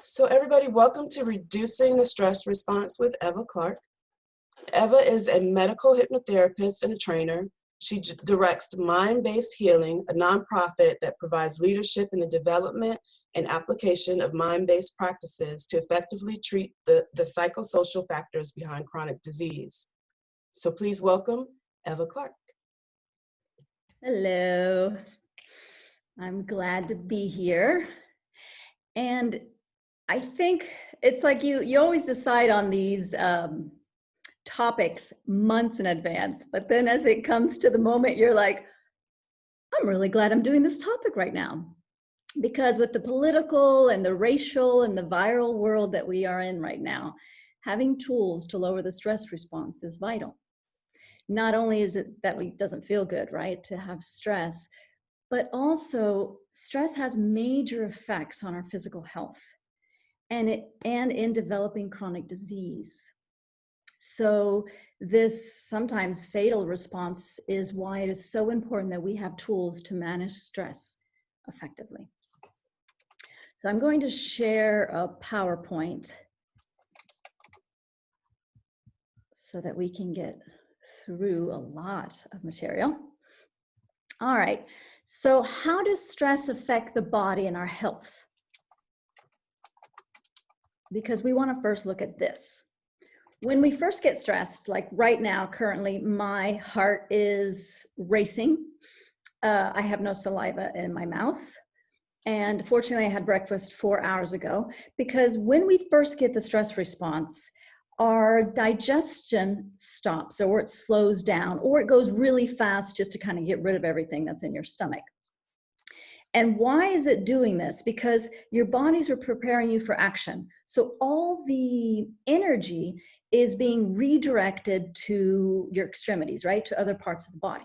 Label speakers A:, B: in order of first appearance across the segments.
A: So everybody, welcome to Reducing the Stress Response with Eva Clark. Eva is a medical hypnotherapist and a trainer. She directs Mind-Based Healing, a nonprofit that provides leadership in the development and application of mind-based practices to effectively treat the psychosocial factors behind chronic disease. So please welcome Eva Clark.
B: Hello, I'm glad to be here. And I think it's like you always decide on these topics months in advance, but then as it comes to the moment, you're like, I'm really glad I'm doing this topic right now. Because with the political and the racial and the viral world that we are in right now, having tools to lower the stress response is vital. Not only is it that it doesn't feel good, right, to have stress, but also stress has major effects on our physical health and in developing chronic disease. So this sometimes fatal response is why it is so important that we have tools to manage stress effectively. So I'm going to share a PowerPoint so that we can get through a lot of material. All right, so how does stress affect the body and our health? Because we want to first look at this. When we first get stressed, like right now, currently, my heart is racing. I have no saliva in my mouth. And fortunately, I had breakfast 4 hours ago, because when we first get the stress response, our digestion stops, or it slows down, or it goes really fast just to kind of get rid of everything that's in your stomach. And why is it doing this? Because your bodies are preparing you for action. So all the energy is being redirected to your extremities, right? To other parts of the body.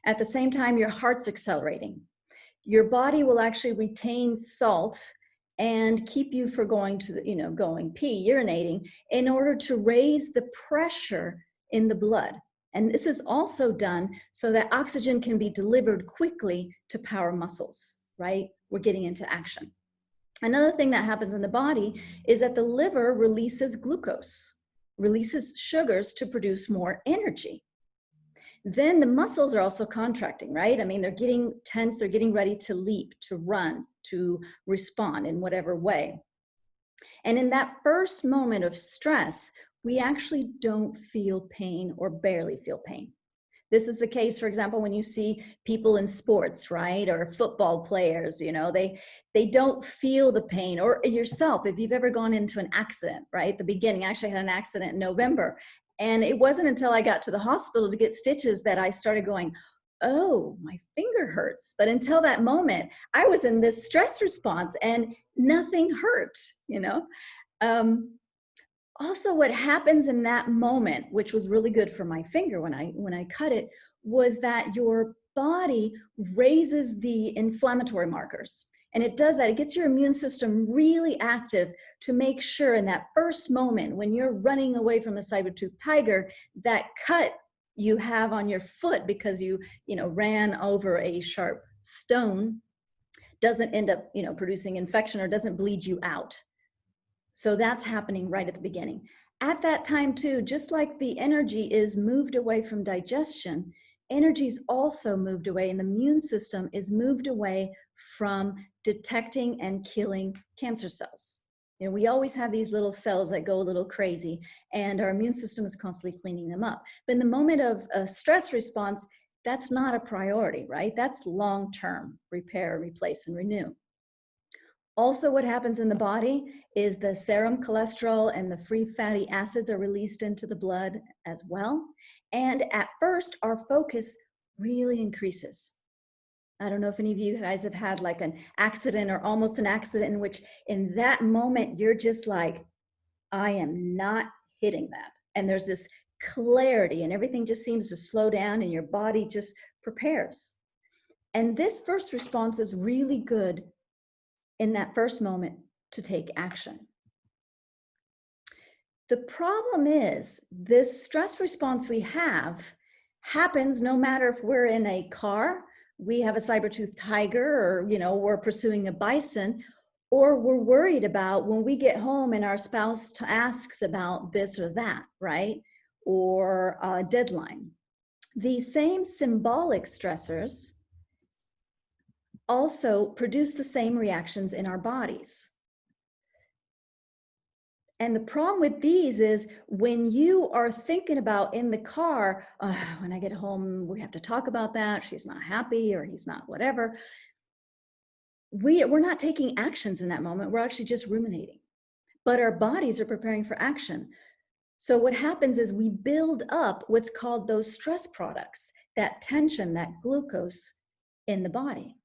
B: At the same time, your heart's accelerating. Your body will actually retain salt and keep you from going to the, going pee, urinating, in order to raise the pressure in the blood. And this is also done so that oxygen can be delivered quickly to power muscles, right? We're getting into action. Another thing that happens in the body is that the liver releases glucose, releases sugars to produce more energy. Then the muscles are also contracting, right? I mean, they're getting tense, they're getting ready to leap, to run, to respond in whatever way. And in that first moment of stress, we actually don't feel pain or barely feel pain. This is the case, for example, when you see people in sports, right? Or football players, they don't feel the pain. Or yourself, if you've ever gone into an accident, right? At the beginning, I actually had an accident in November. And it wasn't until I got to the hospital to get stitches that I started going, oh, my finger hurts. But until that moment, I was in this stress response and nothing hurt, Also, what happens in that moment, which was really good for my finger when I cut it, was that your body raises the inflammatory markers. And it does that. It gets your immune system really active to make sure in that first moment when you're running away from the saber-toothed tiger, that cut you have on your foot because you ran over a sharp stone doesn't end up producing infection or doesn't bleed you out. So that's happening right at the beginning. At that time too, just like the energy is moved away from digestion, energy is also moved away, and the immune system is moved away from detecting and killing cancer cells. We always have these little cells that go a little crazy, and our immune system is constantly cleaning them up. But in the moment of a stress response, that's not a priority, right? That's long-term: repair, replace, and renew. Also, what happens in the body is the serum cholesterol and the free fatty acids are released into the blood as well. And at first, our focus really increases. I don't know if any of you guys have had like an accident or almost an accident in which in that moment, you're just like, I am not hitting that. And there's this clarity and everything just seems to slow down and your body just prepares. And this first response is really good in that first moment to take action. The problem is this stress response we have happens no matter if we're in a car, we have a saber-toothed tiger, or we're pursuing a bison, Or we're worried about when we get home and our spouse asks about this or that, right? Or a deadline. These same symbolic stressors also produce the same reactions in our bodies. And the problem with these is when you are thinking about in the car, when I get home, we have to talk about that. She's not happy or he's not whatever. We're not taking actions in that moment. We're actually just ruminating. But our bodies are preparing for action. So what happens is we build up what's called those stress products, that tension, that glucose in the body.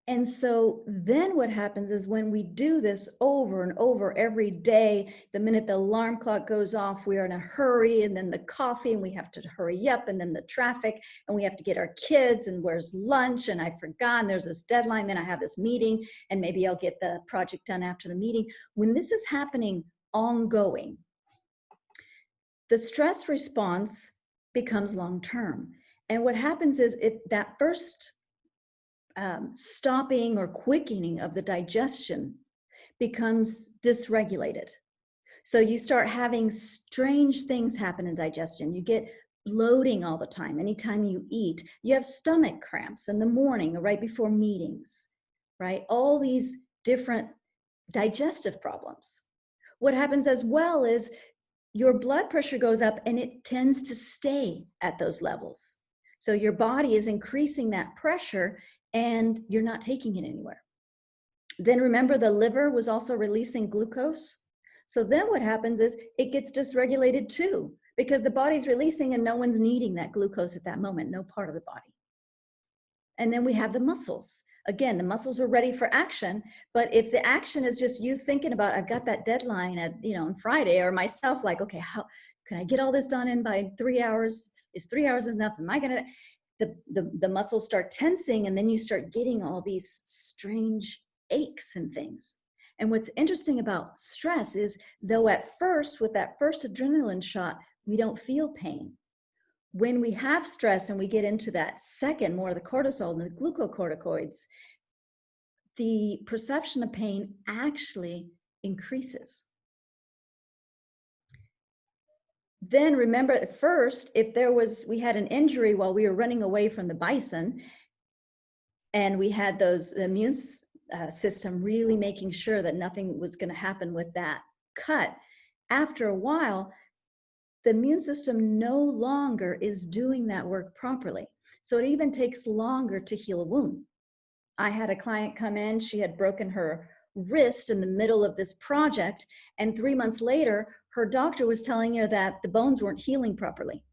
B: And so then what happens is when we do this over and over every day, the minute the alarm clock goes off, we are in a hurry, and then the coffee, and we have to hurry up, and then the traffic, and we have to get our kids, and where's lunch, and I forgot, and there's this deadline, then I have this meeting, and maybe I'll get the project done after the meeting. When this is happening ongoing, the stress response becomes long-term. And what happens is that first stopping or quickening of the digestion becomes dysregulated. So you start having strange things happen in digestion. You get bloating all the time. Anytime you eat, you have stomach cramps in the morning or right before meetings, right? All these different digestive problems. What happens as well is your blood pressure goes up and it tends to stay at those levels. So your body is increasing that pressure and you're not taking it anywhere. Then remember, the liver was also releasing glucose. So then what happens is it gets dysregulated too, because the body's releasing and no one's needing that glucose at that moment, no part of the body. And then we have the muscles. Again, the muscles are ready for action, but if the action is just you thinking about, I've got that deadline at, on Friday, or myself like, okay, how can I get all this done in by 3 hours? Is 3 hours enough? Am I gonna, the muscles start tensing, and then you start getting all these strange aches and things. And what's interesting about stress is, though at first, with that first adrenaline shot, we don't feel pain. When we have stress and we get into that second, more of the cortisol and the glucocorticoids, the perception of pain actually increases. Then remember, at first, if we had an injury while we were running away from the bison, and we had those immune system really making sure that nothing was going to happen with that cut, after a while, the immune system no longer is doing that work properly. So it even takes longer to heal a wound. I had a client come in, she had broken her wrist in the middle of this project, and 3 months later, her doctor was telling her that the bones weren't healing properly.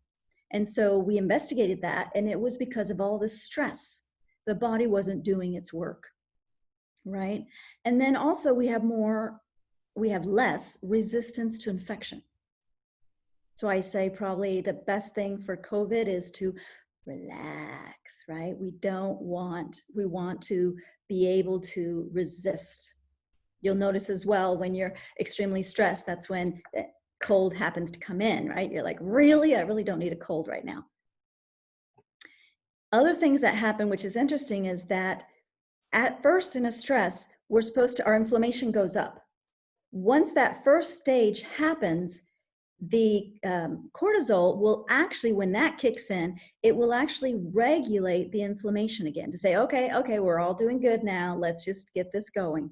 B: And so we investigated that, and it was because of all this stress. The body wasn't doing its work, right? And then also we have less resistance to infection. So I say probably the best thing for COVID is to relax, right? We want to be able to resist. You'll notice as well, when you're extremely stressed, that's when the cold happens to come in, right? You're like, really? I really don't need a cold right now. Other things that happen, which is interesting, is that at first in a stress, our inflammation goes up. Once that first stage happens, the cortisol will actually, when that kicks in, it will actually regulate the inflammation again to say, okay, we're all doing good now. Let's just get this going.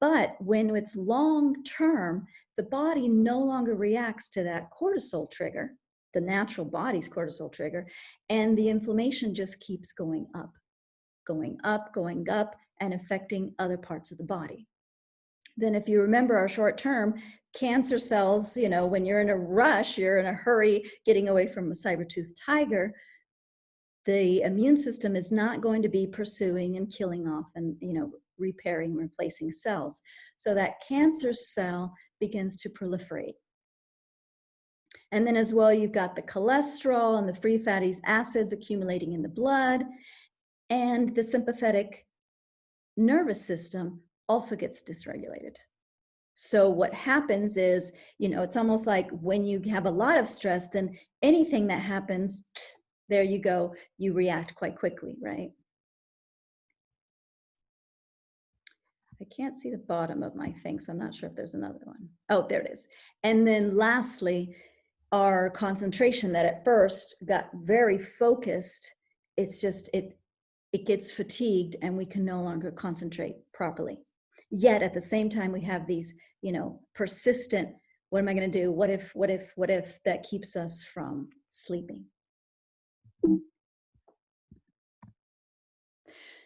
B: But when it's long term, the body no longer reacts to that cortisol trigger, the natural body's cortisol trigger, and the inflammation just keeps going up, and affecting other parts of the body. Then if you remember our short term, cancer cells, when you're in a rush, you're in a hurry getting away from a saber-toothed tiger, the immune system is not going to be pursuing and killing off and, repairing, replacing cells. So that cancer cell begins to proliferate. And then as well, you've got the cholesterol and the free fatty acids accumulating in the blood, and the sympathetic nervous system also gets dysregulated. So what happens is, it's almost like when you have a lot of stress, then anything that happens, there you go, you react quite quickly, right? I can't see the bottom of my thing, so I'm not sure if there's another one. Oh, there it is. And then lastly, our concentration that at first got very focused, it's just, it gets fatigued and we can no longer concentrate properly. Yet at the same time, we have these, persistent, what am I going to do? What if that keeps us from sleeping?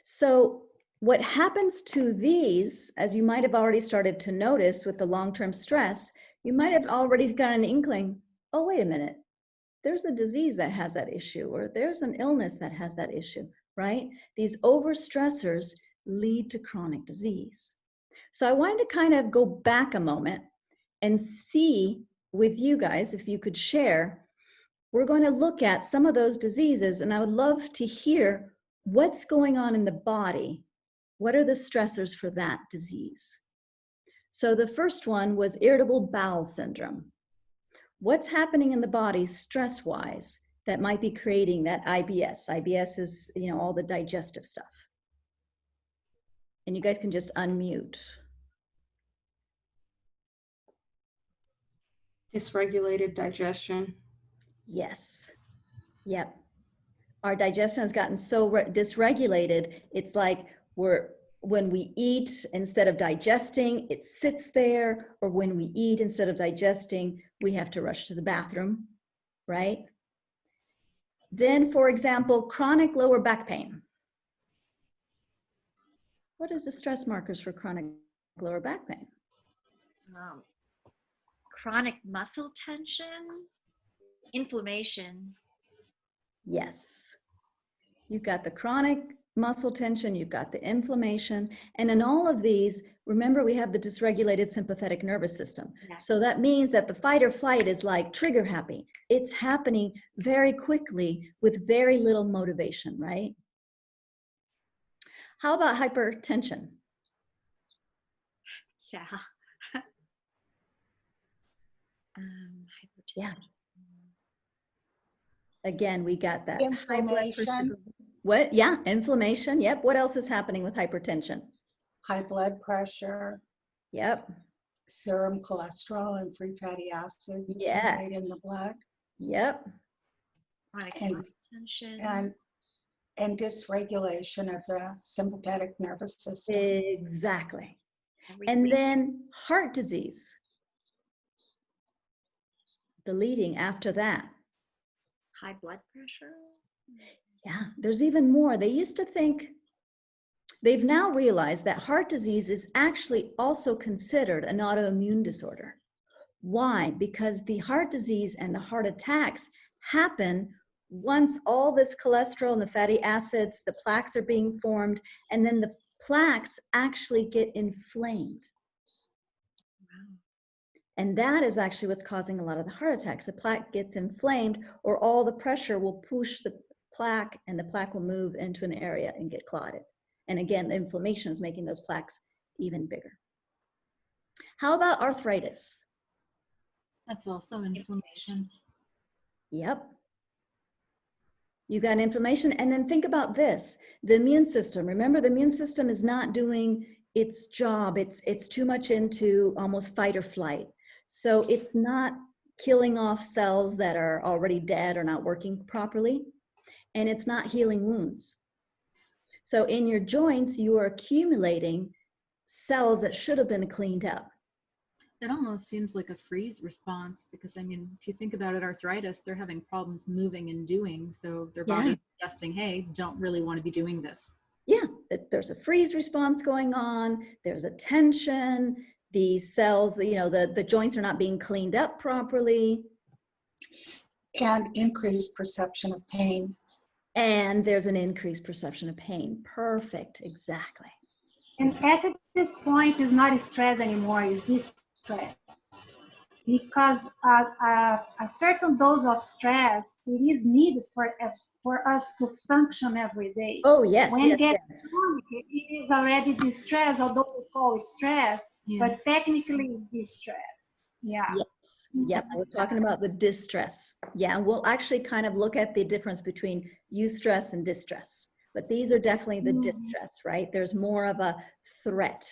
B: So what happens to these, as you might have already started to notice with the long-term stress, you might have already got an inkling, oh, wait a minute, there's a disease that has that issue, or there's an illness that has that issue, right? These overstressors lead to chronic disease. So I wanted to kind of go back a moment and see with you guys, if you could share, we're going to look at some of those diseases, and I would love to hear what's going on in the body. What are the stressors for that disease? So the first one was irritable bowel syndrome. What's happening in the body stress-wise that might be creating that IBS? IBS is, all the digestive stuff. And you guys can just unmute.
C: Dysregulated digestion.
B: Yes. Yep. Our digestion has gotten so dysregulated, it's like when we eat, instead of digesting, it sits there, or when we eat, instead of digesting, we have to rush to the bathroom, right? Then, for example, chronic lower back pain. What is the stress markers for chronic lower back pain?
D: Chronic muscle tension, inflammation.
B: Yes. You've got the chronic muscle tension, you've got the inflammation, and in all of these, remember we have the dysregulated sympathetic nervous system.
D: Yes.
B: So that means that the fight or flight is like trigger happy. It's happening very quickly with very little motivation, right? How about hypertension?
D: Yeah.
B: Yeah. Again, we got that high blood pressure.
E: Inflammation,
B: What? Yeah, inflammation. Yep. What else is happening with hypertension?
E: high blood pressure,
B: Yep.
E: serum cholesterol and free fatty acids accumulate in the
B: Yes.
E: blood,
B: Yep.
D: Chronic
E: And-
D: muscle tension.
E: and dysregulation of the sympathetic nervous system.
B: Exactly.
D: Everything.
B: And then heart disease. The leading after that.
D: High blood pressure.
B: Yeah, there's even more. They used to think, they've now realized that heart disease is actually also considered an autoimmune disorder. Why? Because the heart disease and the heart attacks happen once all this cholesterol and the fatty acids, the plaques are being formed, and then the plaques actually get inflamed.
D: Wow.
B: And that is actually what's causing a lot of the heart attacks. The plaque gets inflamed, or all the pressure will push the plaque, and the plaque will move into an area and get clotted. And again, the inflammation is making those plaques even bigger. How about arthritis?
C: That's also inflammation.
B: Yep. You got inflammation. And then think about this, the immune system. Remember, the immune system is not doing its job. It's too much into almost fight or flight. So it's not killing off cells that are already dead or not working properly. And it's not healing wounds. So in your joints, you are accumulating cells that should have been cleaned up.
C: It almost seems like a freeze response because, I mean, if you think about it, arthritis, they're having problems moving and doing. So their
B: Yeah.
C: body's suggesting, hey, don't really want to be doing this.
B: Yeah, there's a freeze response going on. There's a tension. The cells, the joints are not being cleaned up properly.
E: And increased perception of pain.
B: And there's an increased perception of pain. Perfect, exactly.
F: And at this point, it's not stress anymore, it's distress. Because a certain dose of stress, it is needed for us to function every day.
B: Oh, yes.
F: When
B: yes,
F: gets
B: yes.
F: chronic, it is already distress, although we call it stress, but technically it's distress. Yeah.
B: Yes. Yep. We're talking about the distress. Yeah. And we'll actually kind of look at the difference between eustress and distress. But these are definitely the distress, right? There's more of a threat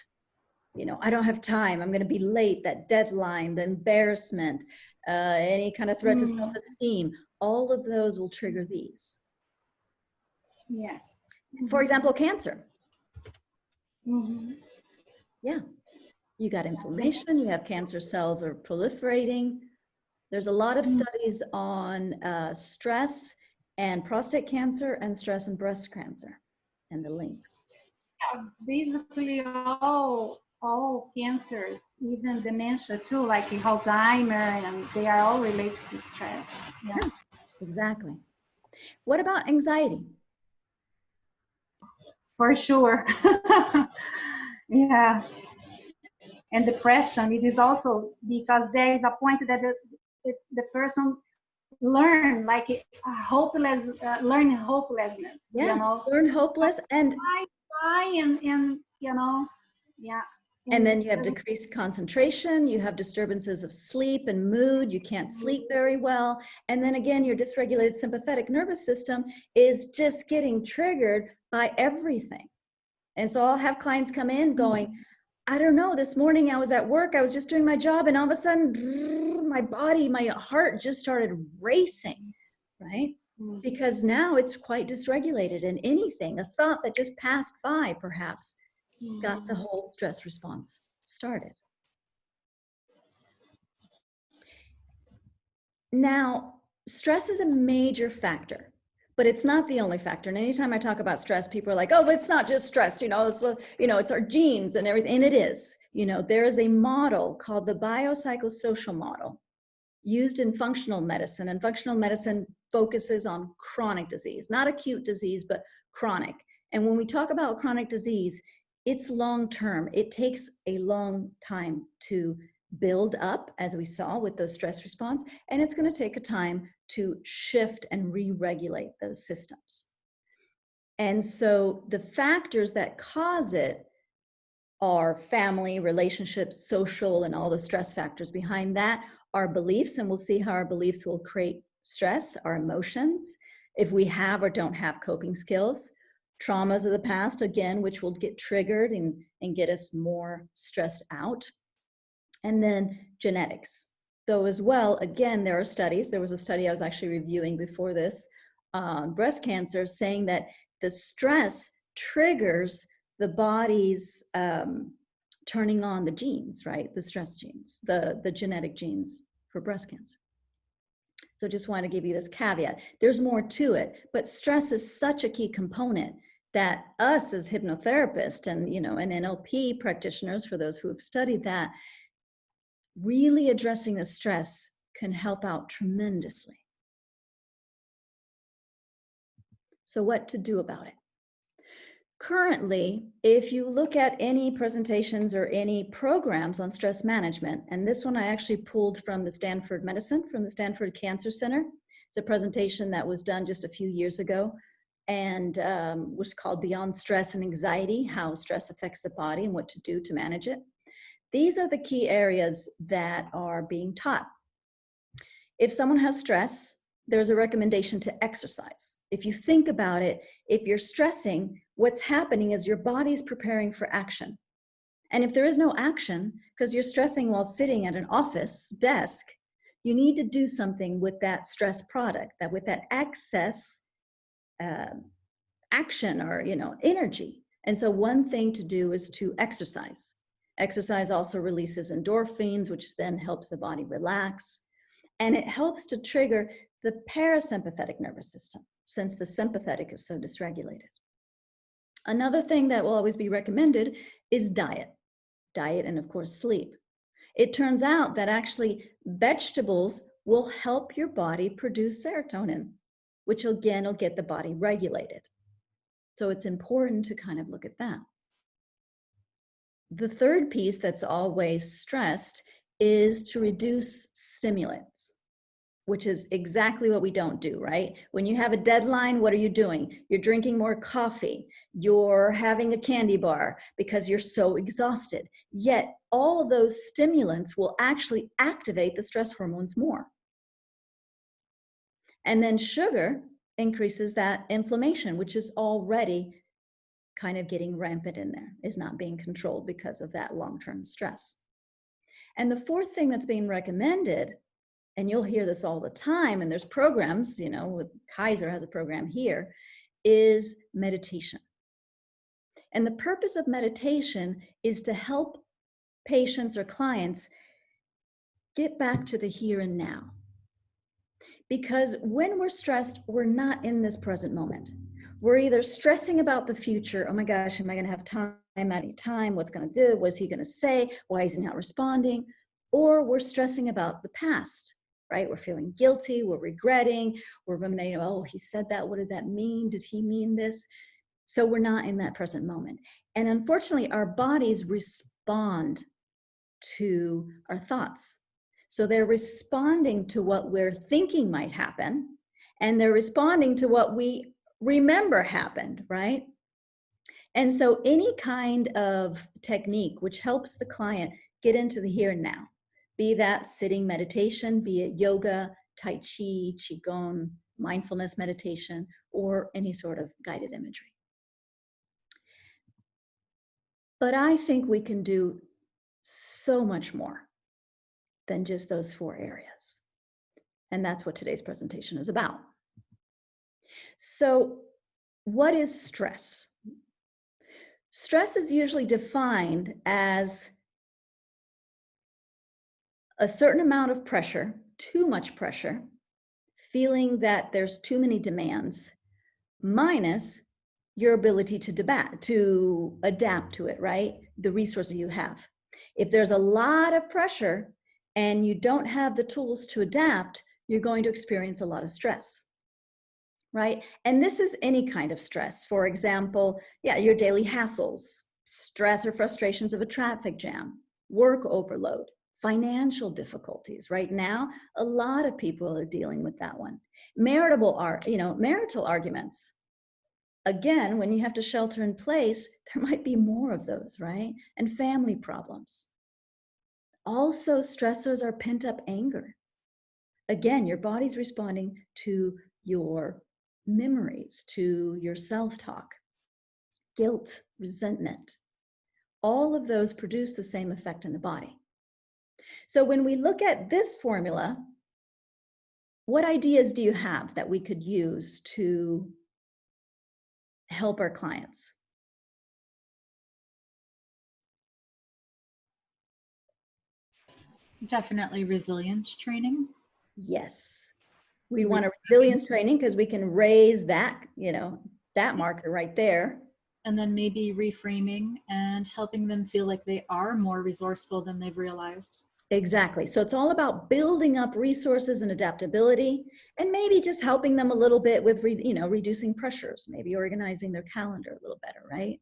B: You know, I don't have time, I'm going to be late, that deadline, the embarrassment, any kind of threat to self-esteem, all of those will trigger these.
F: Yes.
B: For example, cancer.
F: Mhm.
B: Yeah, you got inflammation, you have cancer cells are proliferating. There's a lot of studies on stress and prostate cancer and stress and breast cancer and the links.
F: Basically all cancers, even dementia too, like Alzheimer, and they are all related to stress. Yeah.
B: Exactly. What about anxiety?
F: For sure. Yeah. And depression, it is also because there is a point that the person learn hopelessness, you
B: Yes,
F: know.
B: learn hopeless, and
F: Why and you know, yeah.
B: and then you have decreased concentration, you have disturbances of sleep and mood, you can't sleep very well. And then again, your dysregulated sympathetic nervous system is just getting triggered by everything. And so I'll have clients come in going, I don't know, this morning I was at work, I was just doing my job, and all of a sudden, my body, my heart just started racing, right? Because now it's quite dysregulated, and anything, a thought that just passed by perhaps, got the whole stress response started. Now, stress is a major factor, but it's not the only factor. And anytime I talk about stress, people are like, oh, but it's not just stress, it's our genes and everything. And it is. There is a model called the biopsychosocial model used in functional medicine, and functional medicine focuses on chronic disease, not acute disease, but chronic. And when we talk about chronic disease, it's long-term. It takes a long time to build up, as we saw with those stress response, and it's going to take a time to shift and re-regulate those systems. And so the factors that cause it are family, relationships, social, and all the stress factors behind that. Our beliefs, and we'll see how our beliefs will create stress, our emotions, if we have or don't have coping skills, traumas of the past, again, which will get triggered and get us more stressed out. And then genetics. Though as well, again, there are studies. There was a study I was actually reviewing before this, breast cancer, saying that the stress triggers the body's turning on the genes, right? The stress genes, the genetic genes for breast cancer. So just want to give you this caveat. There's more to it, but stress is such a key component that us as hypnotherapists and, and NLP practitioners, for those who have studied that, really addressing the stress can help out tremendously. So what to do about it? Currently, if you look at any presentations or any programs on stress management, and this one I actually pulled from the Stanford Medicine, from the Stanford Cancer Center. It's a presentation that was done just a few years ago and was called Beyond Stress and Anxiety, How Stress Affects the Body and What to Do to Manage It. These are the key areas that are being taught. If someone has stress, there's a recommendation to exercise. If you think about it, if you're stressing, what's happening is your body's preparing for action. And if there is no action, because you're stressing while sitting at an office desk, you need to do something with that stress product, with that excess action or energy. And so one thing to do is to exercise. Exercise also releases endorphins, which then helps the body relax. And it helps to trigger the parasympathetic nervous system, since the sympathetic is so dysregulated. Another thing that will always be recommended is diet. Diet and, of course, sleep. It turns out that actually vegetables will help your body produce serotonin, which again will get the body regulated. So it's important to kind of look at that. The third piece that's always stressed is to reduce stimulants, which is exactly what we don't do, right? When you have a deadline, what are you doing? You're drinking more coffee. You're having a candy bar because you're so exhausted. Yet all of those stimulants will actually activate the stress hormones more. And then sugar increases that inflammation, which is already kind of getting rampant in there, is not being controlled because of that long-term stress. And the fourth thing that's being recommended, and you'll hear this all the time, and there's programs, you know, with Kaiser has a program here, is meditation. And the purpose of meditation is to help patients or clients get back to the here and now. Because when we're stressed, we're not in this present moment. We're either stressing about the future. Oh my gosh, am I going to have time? Any time? What's going to do? What's he going to say? Why is he not responding? Or we're stressing about the past, right? We're feeling guilty. We're regretting. We're ruminating. Oh, he said that. What did that mean? Did he mean this? So we're not in that present moment. And unfortunately, our bodies respond to our thoughts. So they're responding to what we're thinking might happen, and they're responding to what we remember happened, right? And so any kind of technique which helps the client get into the here and now, be that sitting meditation, be it yoga, tai chi, qigong, mindfulness meditation, or any sort of guided imagery. But I think we can do so much more than just those 4 areas. And that's what today's presentation is about. So, what is stress? Stress is usually defined as a certain amount of pressure, too much pressure, feeling that there's too many demands, minus your ability to adapt to it, right? The resources you have. If there's a lot of pressure and you don't have the tools to adapt, you're going to experience a lot of stress, right? And this is any kind of stress. For example, your daily hassles, stress or frustrations of a traffic jam, work overload, financial difficulties. Right now, a lot of people are dealing with that one. Marital arguments. Again, when you have to shelter in place, there might be more of those, right? And family problems. Also, stressors are pent-up anger. Again, your body's responding to your memories, to your self-talk, guilt, resentment. All of those produce the same effect in the body. So when we look at this formula, what ideas do you have that we could use to help our clients?
C: Definitely resilience training.
B: Yes. We want a resilience training because we can raise that, that marker right there.
C: And then maybe reframing and helping them feel like they are more resourceful than they've realized.
B: Exactly. So it's all about building up resources and adaptability, and maybe just helping them a little bit with, reducing pressures, maybe organizing their calendar a little better, right?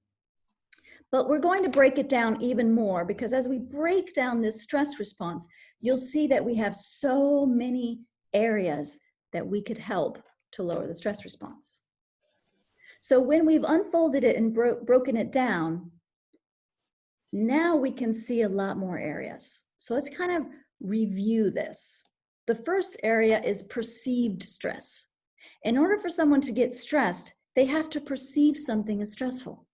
B: But we're going to break it down even more, because as we break down this stress response, you'll see that we have so many areas that we could help to lower the stress response. So when we've unfolded it and broken it down, now we can see a lot more areas. So let's kind of review this. The first area is perceived stress. In order for someone to get stressed, they have to perceive something as stressful.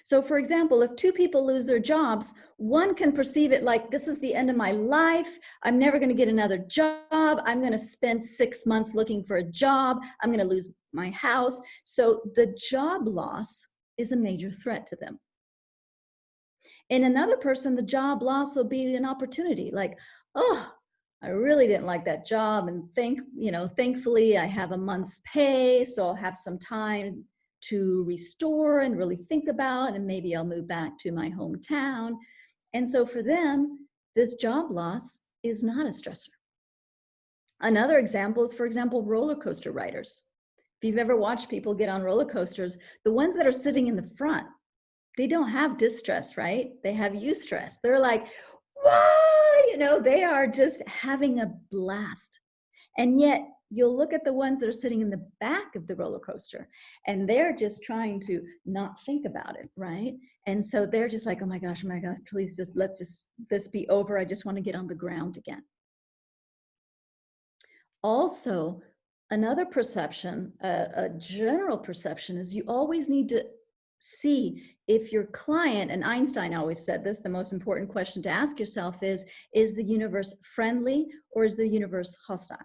B: So for example, if 2 people lose their jobs, one can perceive it like, this is the end of my life. I'm never going to get another job. I'm going to spend 6 months looking for a job. I'm going to lose my house. So the job loss is a major threat to them. In another person, the job loss will be an opportunity, like, oh, I really didn't like that job, and thankfully I have a month's pay, so I'll have some time to restore and really think about, and maybe I'll move back to my hometown. And so for them, this job loss is not a stressor. Another example is, for example, roller coaster riders. If you've ever watched people get on roller coasters, the ones that are sitting in the front, they don't have distress, right? They have eustress. They're like, wow, they are just having a blast. And yet you'll look at the ones that are sitting in the back of the roller coaster, and they're just trying to not think about it, right? And so they're just like, oh my gosh, please let this be over. I just want to get on the ground again. Also, another perception, a general perception, is you always need to see if your client, and Einstein always said this, the most important question to ask yourself is the universe friendly or is the universe hostile?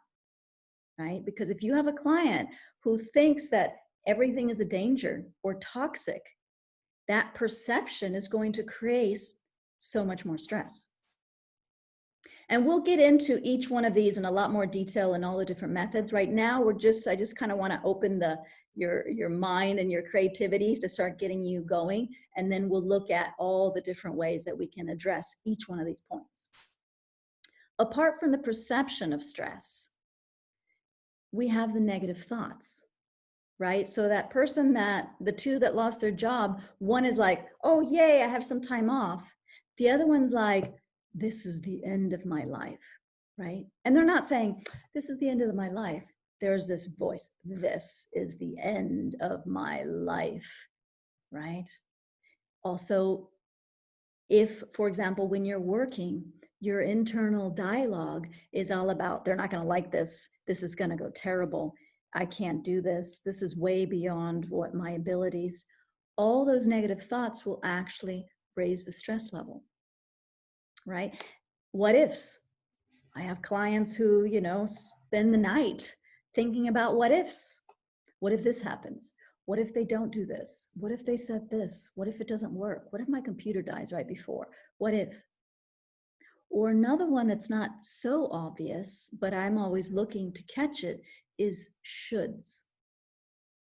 B: Right? Because if you have a client who thinks that everything is a danger or toxic, that perception is going to create so much more stress. And we'll get into each one of these in a lot more detail and all the different methods. Right now, I just kind of want to open your mind and your creativities to start getting you going. And then we'll look at all the different ways that we can address each one of these points. Apart from the perception of stress, we have the negative thoughts, right? So that person the two that lost their job, one is like, oh, yay, I have some time off. The other one's like, this is the end of my life, right? And they're not saying, this is the end of my life. There's this voice, this is the end of my life, right? Also, if, for example, when you're working, your internal dialogue is all about, they're not going to like this. This is going to go terrible. I can't do this. This is way beyond what my abilities. All those negative thoughts will actually raise the stress level, right? What ifs? I have clients who, spend the night thinking about what ifs. What if this happens? What if they don't do this? What if they said this? What if it doesn't work? What if my computer dies right before? What if? Or another one that's not so obvious, but I'm always looking to catch it, is shoulds,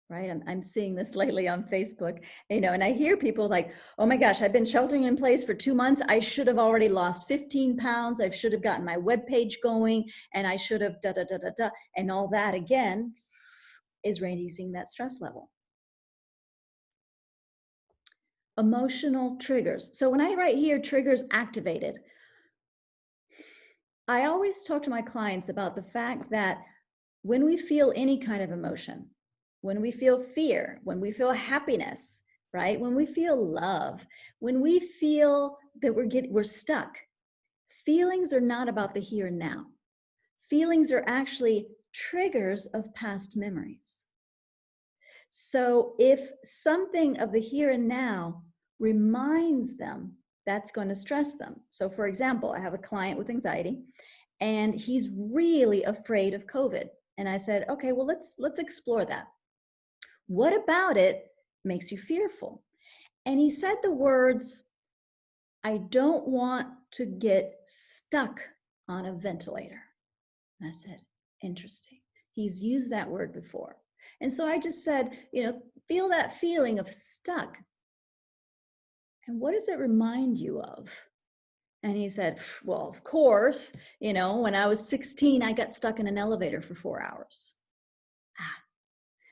B: right? I'm seeing this lately on Facebook, and I hear people like, oh my gosh, I've been sheltering in place for 2 months. I should have already lost 15 pounds. I should have gotten my webpage going, and I should have da-da-da-da-da. And all that, again, is raising that stress level. Emotional triggers. So when I write here, triggers activated, I always talk to my clients about the fact that when we feel any kind of emotion, when we feel fear, when we feel happiness, right? When we feel love, when we feel that we're stuck, feelings are not about the here and now. Feelings are actually triggers of past memories. So if something of the here and now reminds them, that's going to stress them. So for example, I have a client with anxiety and he's really afraid of COVID. And I said, okay, well, let's explore that. What about it makes you fearful? And he said the words, I don't want to get stuck on a ventilator. And I said, interesting. He's used that word before. And so I just said, feel that feeling of stuck. And what does it remind you of? And he said, well, of course, when I was 16, I got stuck in an elevator for 4 hours.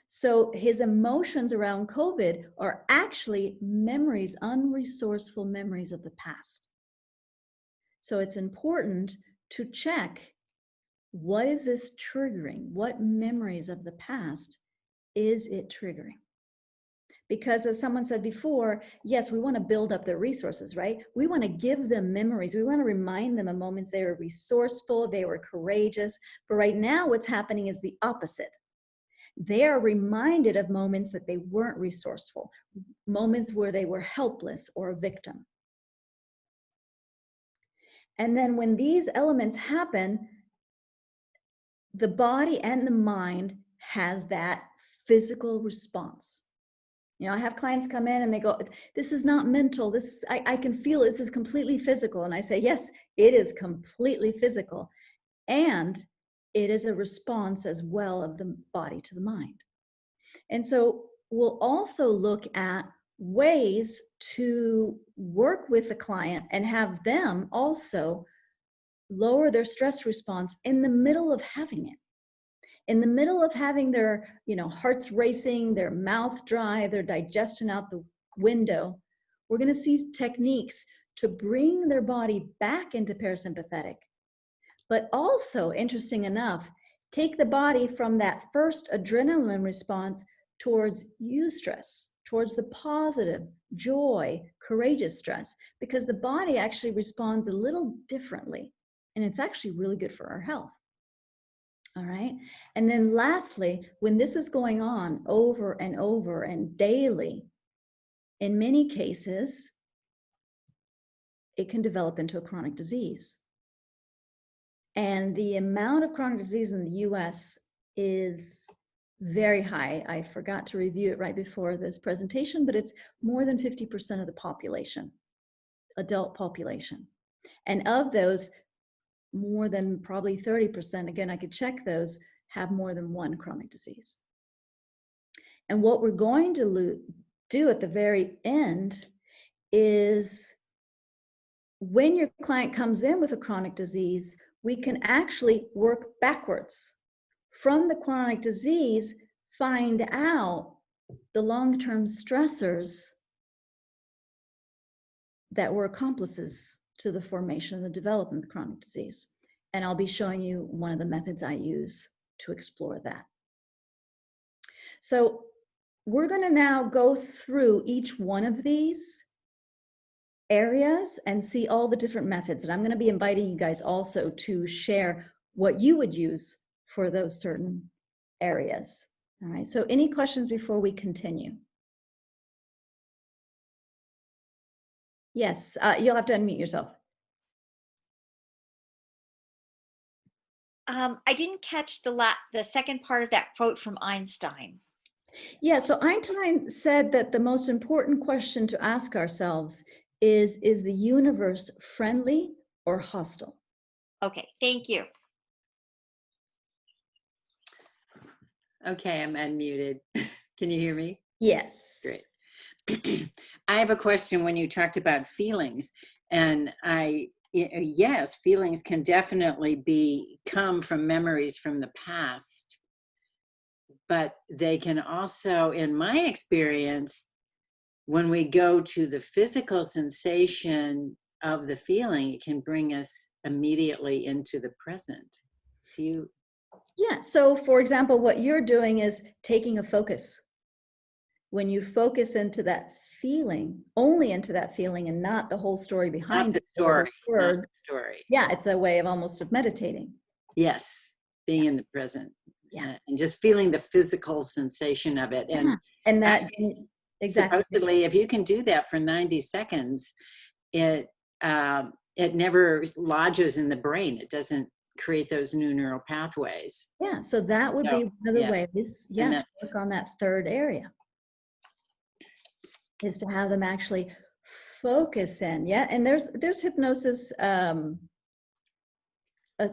B: So his emotions around COVID are actually memories, unresourceful memories of the past. So it's important to check, what is this triggering? What memories of the past is it triggering? Because as someone said before, yes, we want to build up their resources, right? We want to give them memories. We want to remind them of moments they were resourceful, they were courageous. But right now what's happening is the opposite. They are reminded of moments that they weren't resourceful, moments where they were helpless or a victim. And then when these elements happen, the body and the mind has that physical response. I have clients come in and they go, this is not mental. I can feel it. This is completely physical. And I say, yes, it is completely physical. And it is a response as well of the body to the mind. And so we'll also look at ways to work with the client and have them also lower their stress response in the middle of having it. In the middle of having their, hearts racing, their mouth dry, their digestion out the window, we're going to see techniques to bring their body back into parasympathetic. But also, interesting enough, take the body from that first adrenaline response towards eustress, towards the positive, joy, courageous stress, because the body actually responds a little differently. And it's actually really good for our health. All right. And then lastly, when this is going on over and over and daily, in many cases, it can develop into a chronic disease. And the amount of chronic disease in the US is very high. I forgot to review it right before this presentation, but it's more than 50% of the population, adult population. And of those, more than probably 30%, again, I could check those, have more than one chronic disease. And what we're going to do at the very end is when your client comes in with a chronic disease, we can actually work backwards from the chronic disease, find out the long-term stressors that were accomplices to the formation and the development of the chronic disease. And I'll be showing you one of the methods I use to explore that. So we're going to now go through each one of these areas and see all the different methods. And I'm going to be inviting you guys also to share what you would use for those certain areas. All right, so any questions before we continue? Yes, you'll have to unmute yourself.
D: I didn't catch the second part of that quote from Einstein.
B: Yeah, so Einstein said that the most important question to ask ourselves is the universe friendly or hostile?
D: Okay, thank you.
G: Okay, I'm unmuted. Can you hear me?
B: Yes.
G: Great. I have a question when you talked about feelings, and yes, feelings can definitely come from memories from the past, but they can also, in my experience, when we go to the physical sensation of the feeling, it can bring us immediately into the present. Do you?
B: Yeah, so for example, what you're doing is taking a focus. When you focus into that feeling, only into that feeling and not the whole story behind it.
G: Not the story.
B: Yeah, it's a way of almost of meditating.
G: Yes, being in the present. Yeah, and just feeling the physical sensation of it.
B: And that, exactly.
G: Supposedly, if you can do that for 90 seconds, it never lodges in the brain. It doesn't create those new neural pathways.
B: Yeah, so that would be one of the ways, to work on that third area, is to have them actually focus in. Yeah, and there's hypnosis, a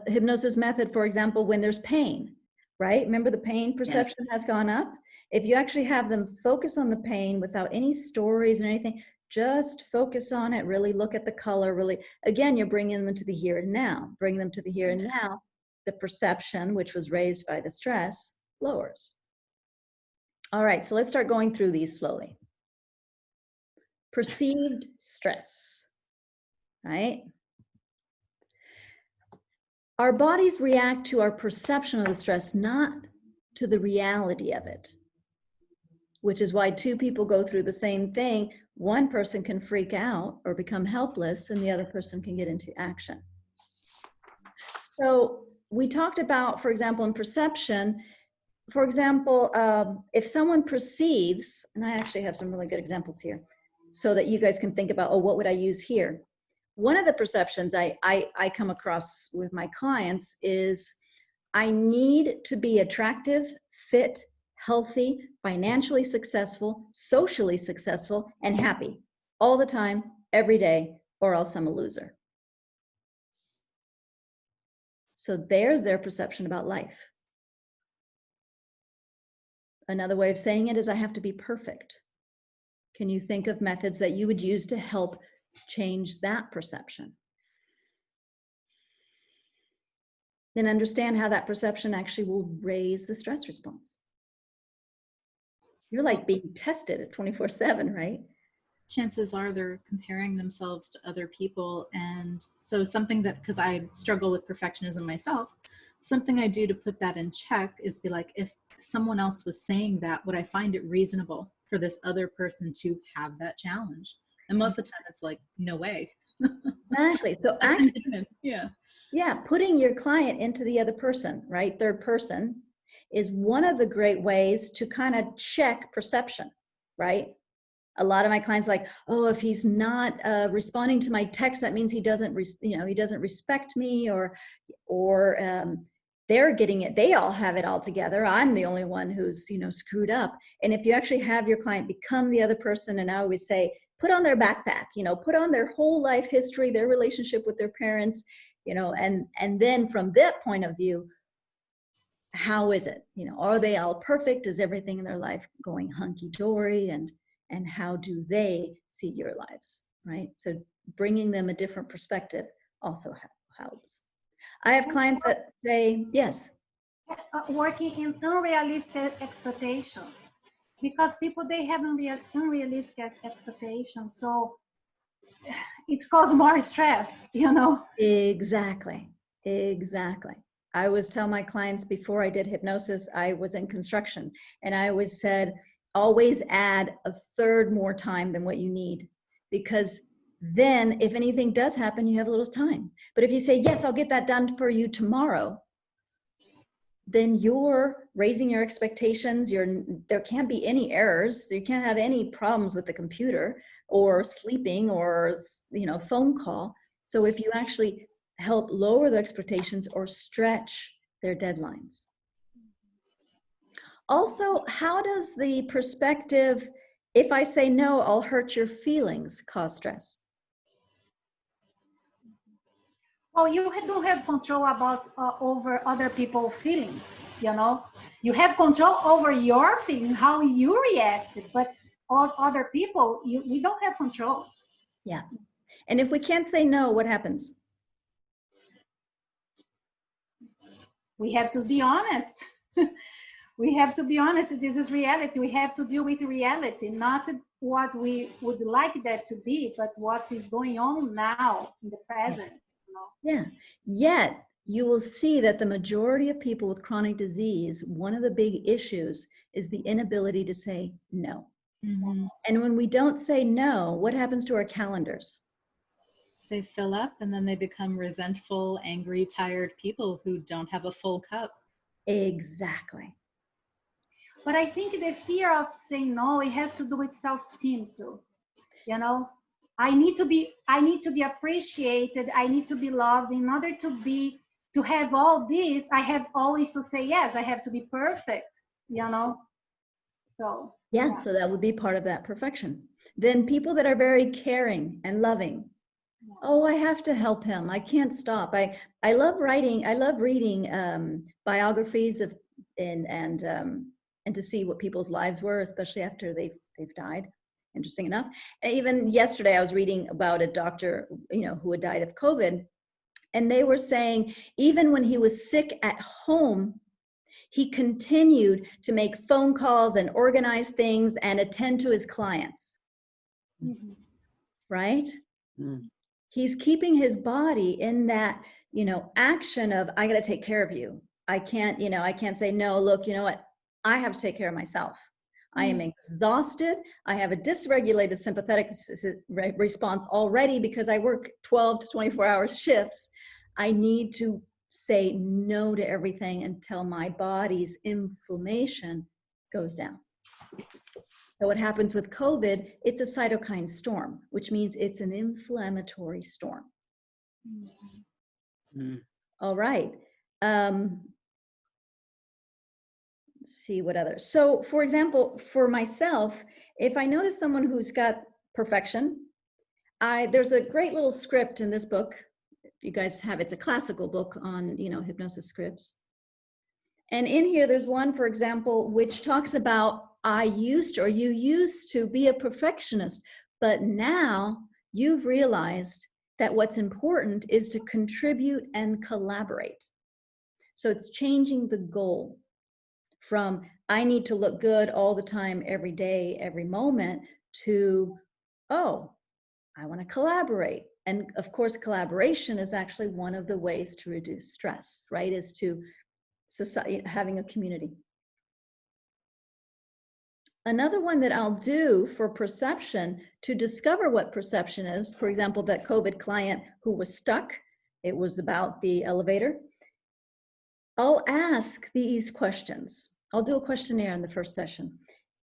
B: hypnosis method, for example, when there's pain, right? Remember, the pain perception has gone up. If you actually have them focus on the pain without any stories and anything, just focus on it, really look at the color, really, again, you're bringing them into the here and now. Bring them to the here and now. The perception, which was raised by the stress, lowers. All right, so let's start going through these slowly. Perceived stress, right? Our bodies react to our perception of the stress, not to the reality of it, which is why two people go through the same thing. One person can freak out or become helpless, and the other person can get into action. So we talked about, for example, in perception, for example, if someone perceives, and I actually have some really good examples here, so that you guys can think about, oh, what would I use here? One of the perceptions I come across with my clients is, I need to be attractive, fit, healthy, financially successful, socially successful, and happy all the time, every day, or else I'm a loser. So there's their perception about life. Another way of saying it is, I have to be perfect. Can you think of methods that you would use to help change that perception? Then understand how that perception actually will raise the stress response. You're like being tested at 24/7, right?
C: Chances are they're comparing themselves to other people. And so something that, because I struggle with perfectionism myself, something I do to put that in check is be like, if someone else was saying that, would I find it reasonable for this other person to have that challenge? And most of the time it's like, no way.
B: Exactly. So actually,
C: yeah,
B: putting your client into the other person, right? Third person is one of the great ways to kind of check perception, right? A lot of my clients are like, oh, if he's not responding to my text, that means he doesn't, he doesn't respect me, or they're getting it. They all have it all together. I'm the only one who's, screwed up. And if you actually have your client become the other person, and I always say, put on their backpack, put on their whole life history, their relationship with their parents, and then from that point of view, how is it? Are they all perfect? Is everything in their life going hunky-dory? And how do they see your lives, right? So bringing them a different perspective also helps. I have clients that say, yes.
F: Working in unrealistic expectations, because people, they have unrealistic expectations, so it causes more stress,
B: Exactly. I always tell my clients, before I did hypnosis, I was in construction, and I always said, always add a third more time than what you need, because then if anything does happen, you have a little time. But if you say, yes, I'll get that done for you tomorrow, then you're raising your expectations. There can't be any errors. You can't have any problems with the computer or sleeping or, phone call. So if you actually help lower the expectations or stretch their deadlines. Also, how does the perspective, if I say no, I'll hurt your feelings, cause stress?
F: Well, you don't have control about over other people's feelings, You have control over your feelings, how you react, but all other people, we don't have control.
B: Yeah. And if we can't say no, what happens?
F: We have to be honest. We have to be honest. This is reality. We have to deal with reality, not what we would like that to be, but what is going on now in the present.
B: Yeah. Yet you will see that the majority of people with chronic disease, one of the big issues is the inability to say no.
C: Mm-hmm.
B: And when we don't say no, what happens to our calendars?
C: They fill up, and then they become resentful, angry, tired people who don't have a full cup.
B: Exactly.
F: But I think the fear of saying no, it has to do with self-esteem too. I need to be appreciated. I need to be loved. In order to have all this, I have always to say yes. I have to be perfect, So
B: yeah, so that would be part of that perfection. Then people that are very caring and loving. Oh, I have to help him. I can't stop. I love writing. I love reading biographies of and to see what people's lives were, especially after they've died. Interesting enough. And even yesterday, I was reading about a doctor, who had died of COVID, and they were saying even when he was sick at home, he continued to make phone calls and organize things and attend to his clients.
F: Mm-hmm.
B: Right? Mm. He's keeping his body in that, action of, I got to take care of you. I can't say, no, look, you know what? I have to take care of myself. I am exhausted. I have a dysregulated sympathetic response already because I work 12 to 24 hour shifts. I need to say no to everything until my body's inflammation goes down. So what happens with COVID, it's a cytokine storm, which means it's an inflammatory storm. Mm-hmm. All right. See what others. So for example, for myself, if I notice someone who's got perfection, there's a great little script in this book. If you guys have, it's a classical book on, hypnosis scripts. And in here, there's one, for example, which talks about you used to be a perfectionist, but now you've realized that what's important is to contribute and collaborate. So it's changing the goal from I need to look good all the time, every day, every moment, to, oh, I want to collaborate. And of course, collaboration is actually one of the ways to reduce stress, right? Is to society, having a community. Another one that I'll do for perception, to discover what perception is, for example, that COVID client who was stuck, it was about the elevator. I'll ask these questions. I'll do a questionnaire in the first session.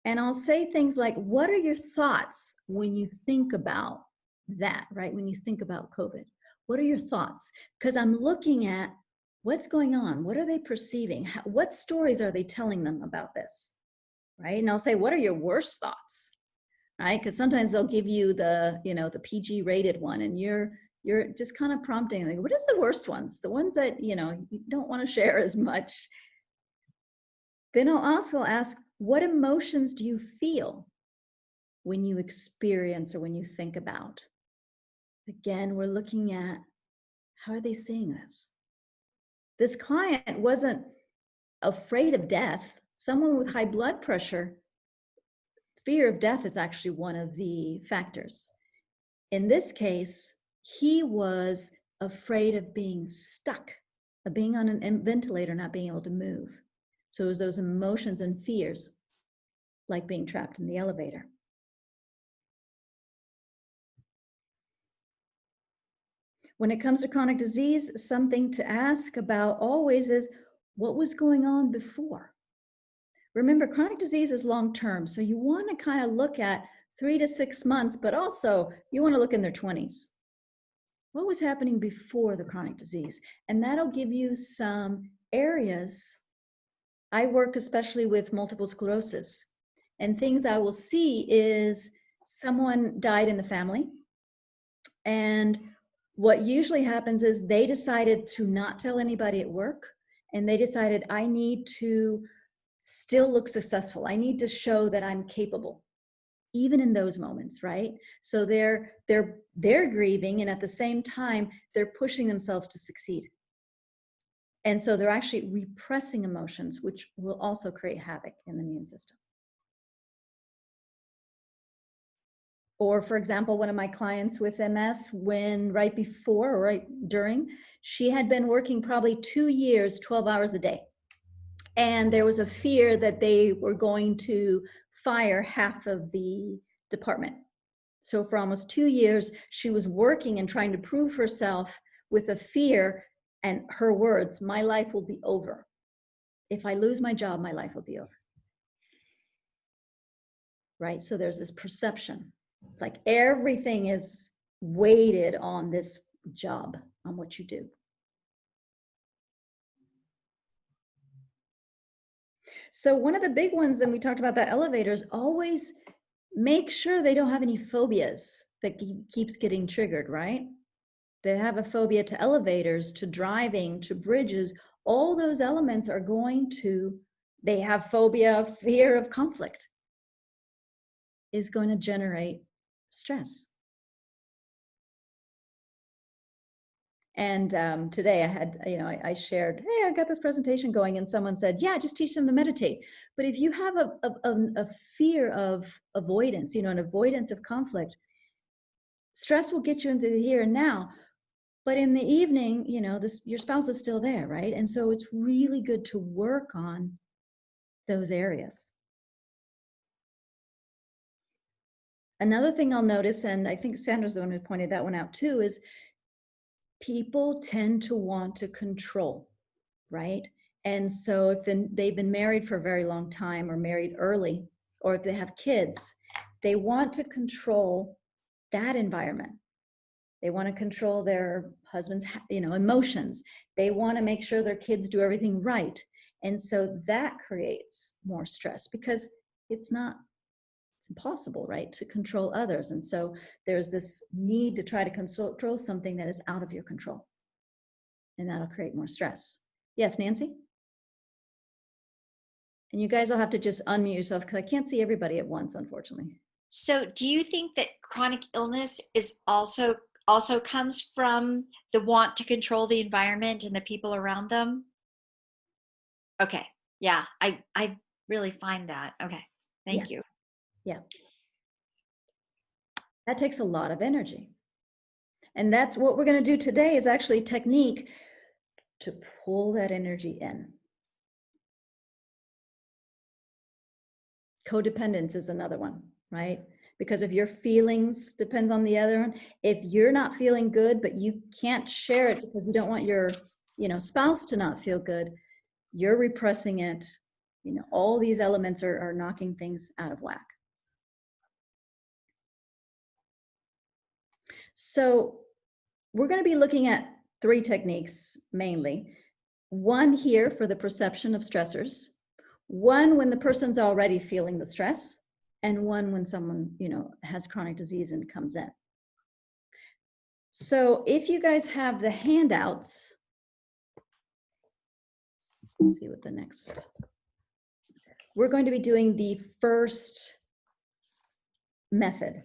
B: And I'll say things like, what are your thoughts when you think about that, right? When you think about COVID, what are your thoughts? Because I'm looking at what's going on. What are they perceiving? What stories are they telling them about this, right? And I'll say, what are your worst thoughts, right? Because sometimes they'll give you the, the PG rated one, and you're just kind of prompting, like, what is the worst ones? The ones that, you don't want to share as much. Then I'll also ask, what emotions do you feel when you experience or when you think about? Again, we're looking at, how are they seeing this? This client wasn't afraid of death. Someone with high blood pressure, fear of death is actually one of the factors. In this case, he was afraid of being stuck, of being on a ventilator, not being able to move. So it was those emotions and fears, like being trapped in the elevator. When it comes to chronic disease, something to ask about always is, what was going on before? Remember, chronic disease is long-term, so you want to kind of look at 3 to 6 months, but also you want to look in their 20s. What was happening before the chronic disease? And that'll give you some areas. I work especially with multiple sclerosis, and things I will see is someone died in the family, and what usually happens is they decided to not tell anybody at work, and they decided, I need to still look successful. I need to show that I'm capable, even in those moments, right? So they're grieving, and at the same time, they're pushing themselves to succeed. And so they're actually repressing emotions, which will also create havoc in the immune system. Or, for example, one of my clients with MS, when right before or right during, she had been working probably 2 years, 12 hours a day. And there was a fear that they were going to fire half of the department. So for almost 2 years, she was working and trying to prove herself with a fear, and her words, my life will be over. If I lose my job, my life will be over. Right? So there's this perception. It's like everything is weighted on this job, on what you do. So one of the big ones, and we talked about that, elevators, always make sure they don't have any phobias that keeps getting triggered, right? They have a phobia to elevators, to driving, to bridges. All those elements are going to, they have phobia, fear of conflict, is going to generate stress. And today I had, I shared, hey, I got this presentation going, and someone said, yeah, just teach them to meditate. But if you have a fear of avoidance, an avoidance of conflict, stress will get you into the here and now. But in the evening, your spouse is still there, right? And so it's really good to work on those areas. Another thing I'll notice, and I think Sandra's the one who pointed that one out too, is people tend to want to control, right? And so if they've been married for a very long time, or married early, or if they have kids, they want to control that environment. They want to control their husband's, emotions. They want to make sure their kids do everything right. And so that creates more stress, because it's impossible, right, to control others. And so there's this need to try to control something that is out of your control, and that'll create more stress. Yes, Nancy? And you guys will have to just unmute yourself, because I can't see everybody at once, unfortunately.
D: So do you think that chronic illness is also comes from the want to control the environment and the people around them? Okay. Yeah, I really find that. Okay. Thank you.
B: Yeah. That takes a lot of energy. And that's what we're going to do today, is actually a technique to pull that energy in. Codependence is another one, right? Because if your feelings depends on the other one, if you're not feeling good, but you can't share it because you don't want your, spouse to not feel good, you're repressing it, You know, all these elements are knocking things out of whack. So we're going to be looking at 3 techniques mainly. One here for the perception of stressors, one when the person's already feeling the stress, and one when someone, you know, has chronic disease and comes in. So if you guys have the handouts, let's see what the next, we're going to be doing the first method.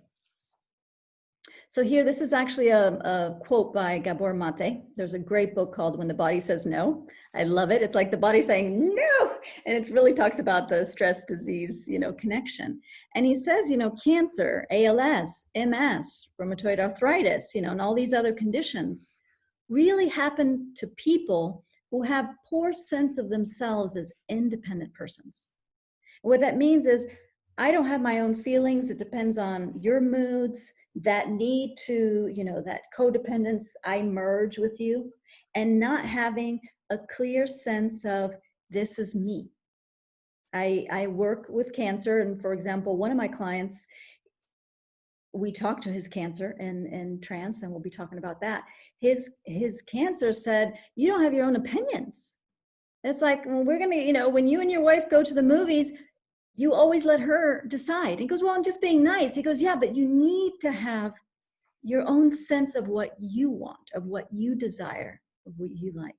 B: So here, this is actually a quote by Gabor Mate. There's a great book called When the Body Says No. I love it. It's like the body saying no. And it really talks about the stress disease, you know, connection. And he says, you know, cancer, ALS, MS, rheumatoid arthritis, you know, and all these other conditions really happen to people who have poor sense of themselves as independent persons. What that means is, I don't have my own feelings. It depends on your moods, that need to, you know, that codependence, I merge with you, and not having a clear sense of this is me. I work with cancer, and for example, one of my clients, we talked to his cancer in trance, and we'll be talking about that. His cancer said, you don't have your own opinions. It's like, well, we're gonna, you know, when you and your wife go to the movies, you always let her decide. He goes, well, I'm just being nice. He goes, yeah, but you need to have your own sense of what you want, of what you desire, of what you like.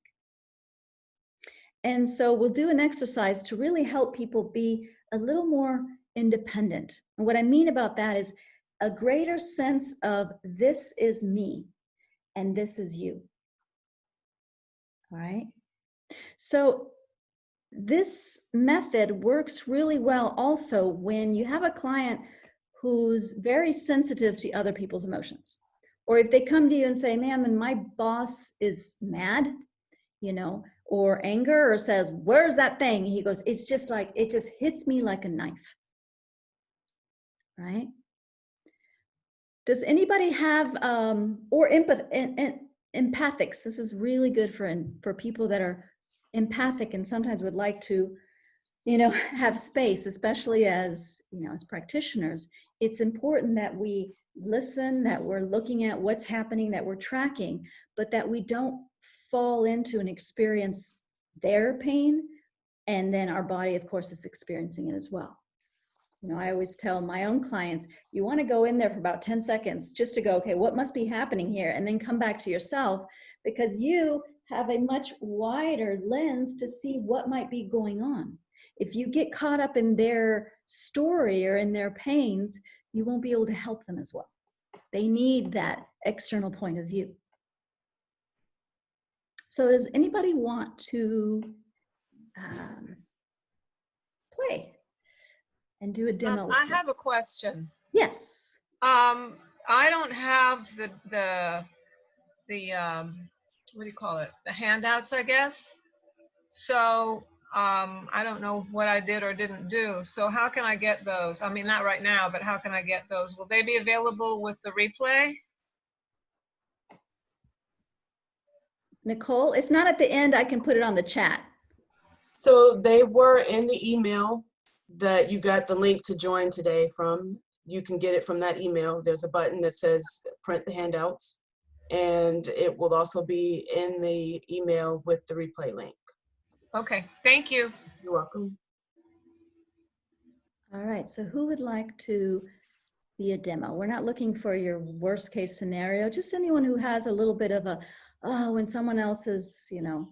B: And so we'll do an exercise to really help people be a little more independent. And what I mean about that is a greater sense of this is me and this is you. All right. So this method works really well also when you have a client who's very sensitive to other people's emotions. Or if they come to you and say, man, when my boss is mad, you know, or anger, or says, where's that thing? He goes, it's just like, it just hits me like a knife. Right? Does anybody have, or empathics? This is really good for people that are empathic and sometimes would like to, you know, have space, especially as, you know, as practitioners. It's important that we listen, that we're looking at what's happening, that we're tracking, but that we don't fall into and experience their pain, and then our body, of course, is experiencing it as well. You know, I always tell my own clients, you want to go in there for about 10 seconds just to go, okay, what must be happening here? And then come back to yourself, because you have a much wider lens to see what might be going on. If you get caught up in their story or in their pains, you won't be able to help them as well. They need that external point of view. So does anybody want to play and do a demo?
H: I have a question.
B: Yes.
H: I don't have the what do you call it? The handouts, I guess. So I don't know what I did or didn't do. So how can I get those? I mean, not right now, but how can I get those? Will they be available with the replay?
B: Nicole, if not at the end, I can put it on the chat.
A: So they were in the email that you got the link to join today from. You can get it from that email. There's a button that says print the handouts, and it will also be in the email with the replay link.
H: Okay, thank you.
A: You're welcome.
B: All right, so who would like to be a demo? We're not looking for your worst case scenario, just anyone who has a little bit of a, oh, when someone else is, you know,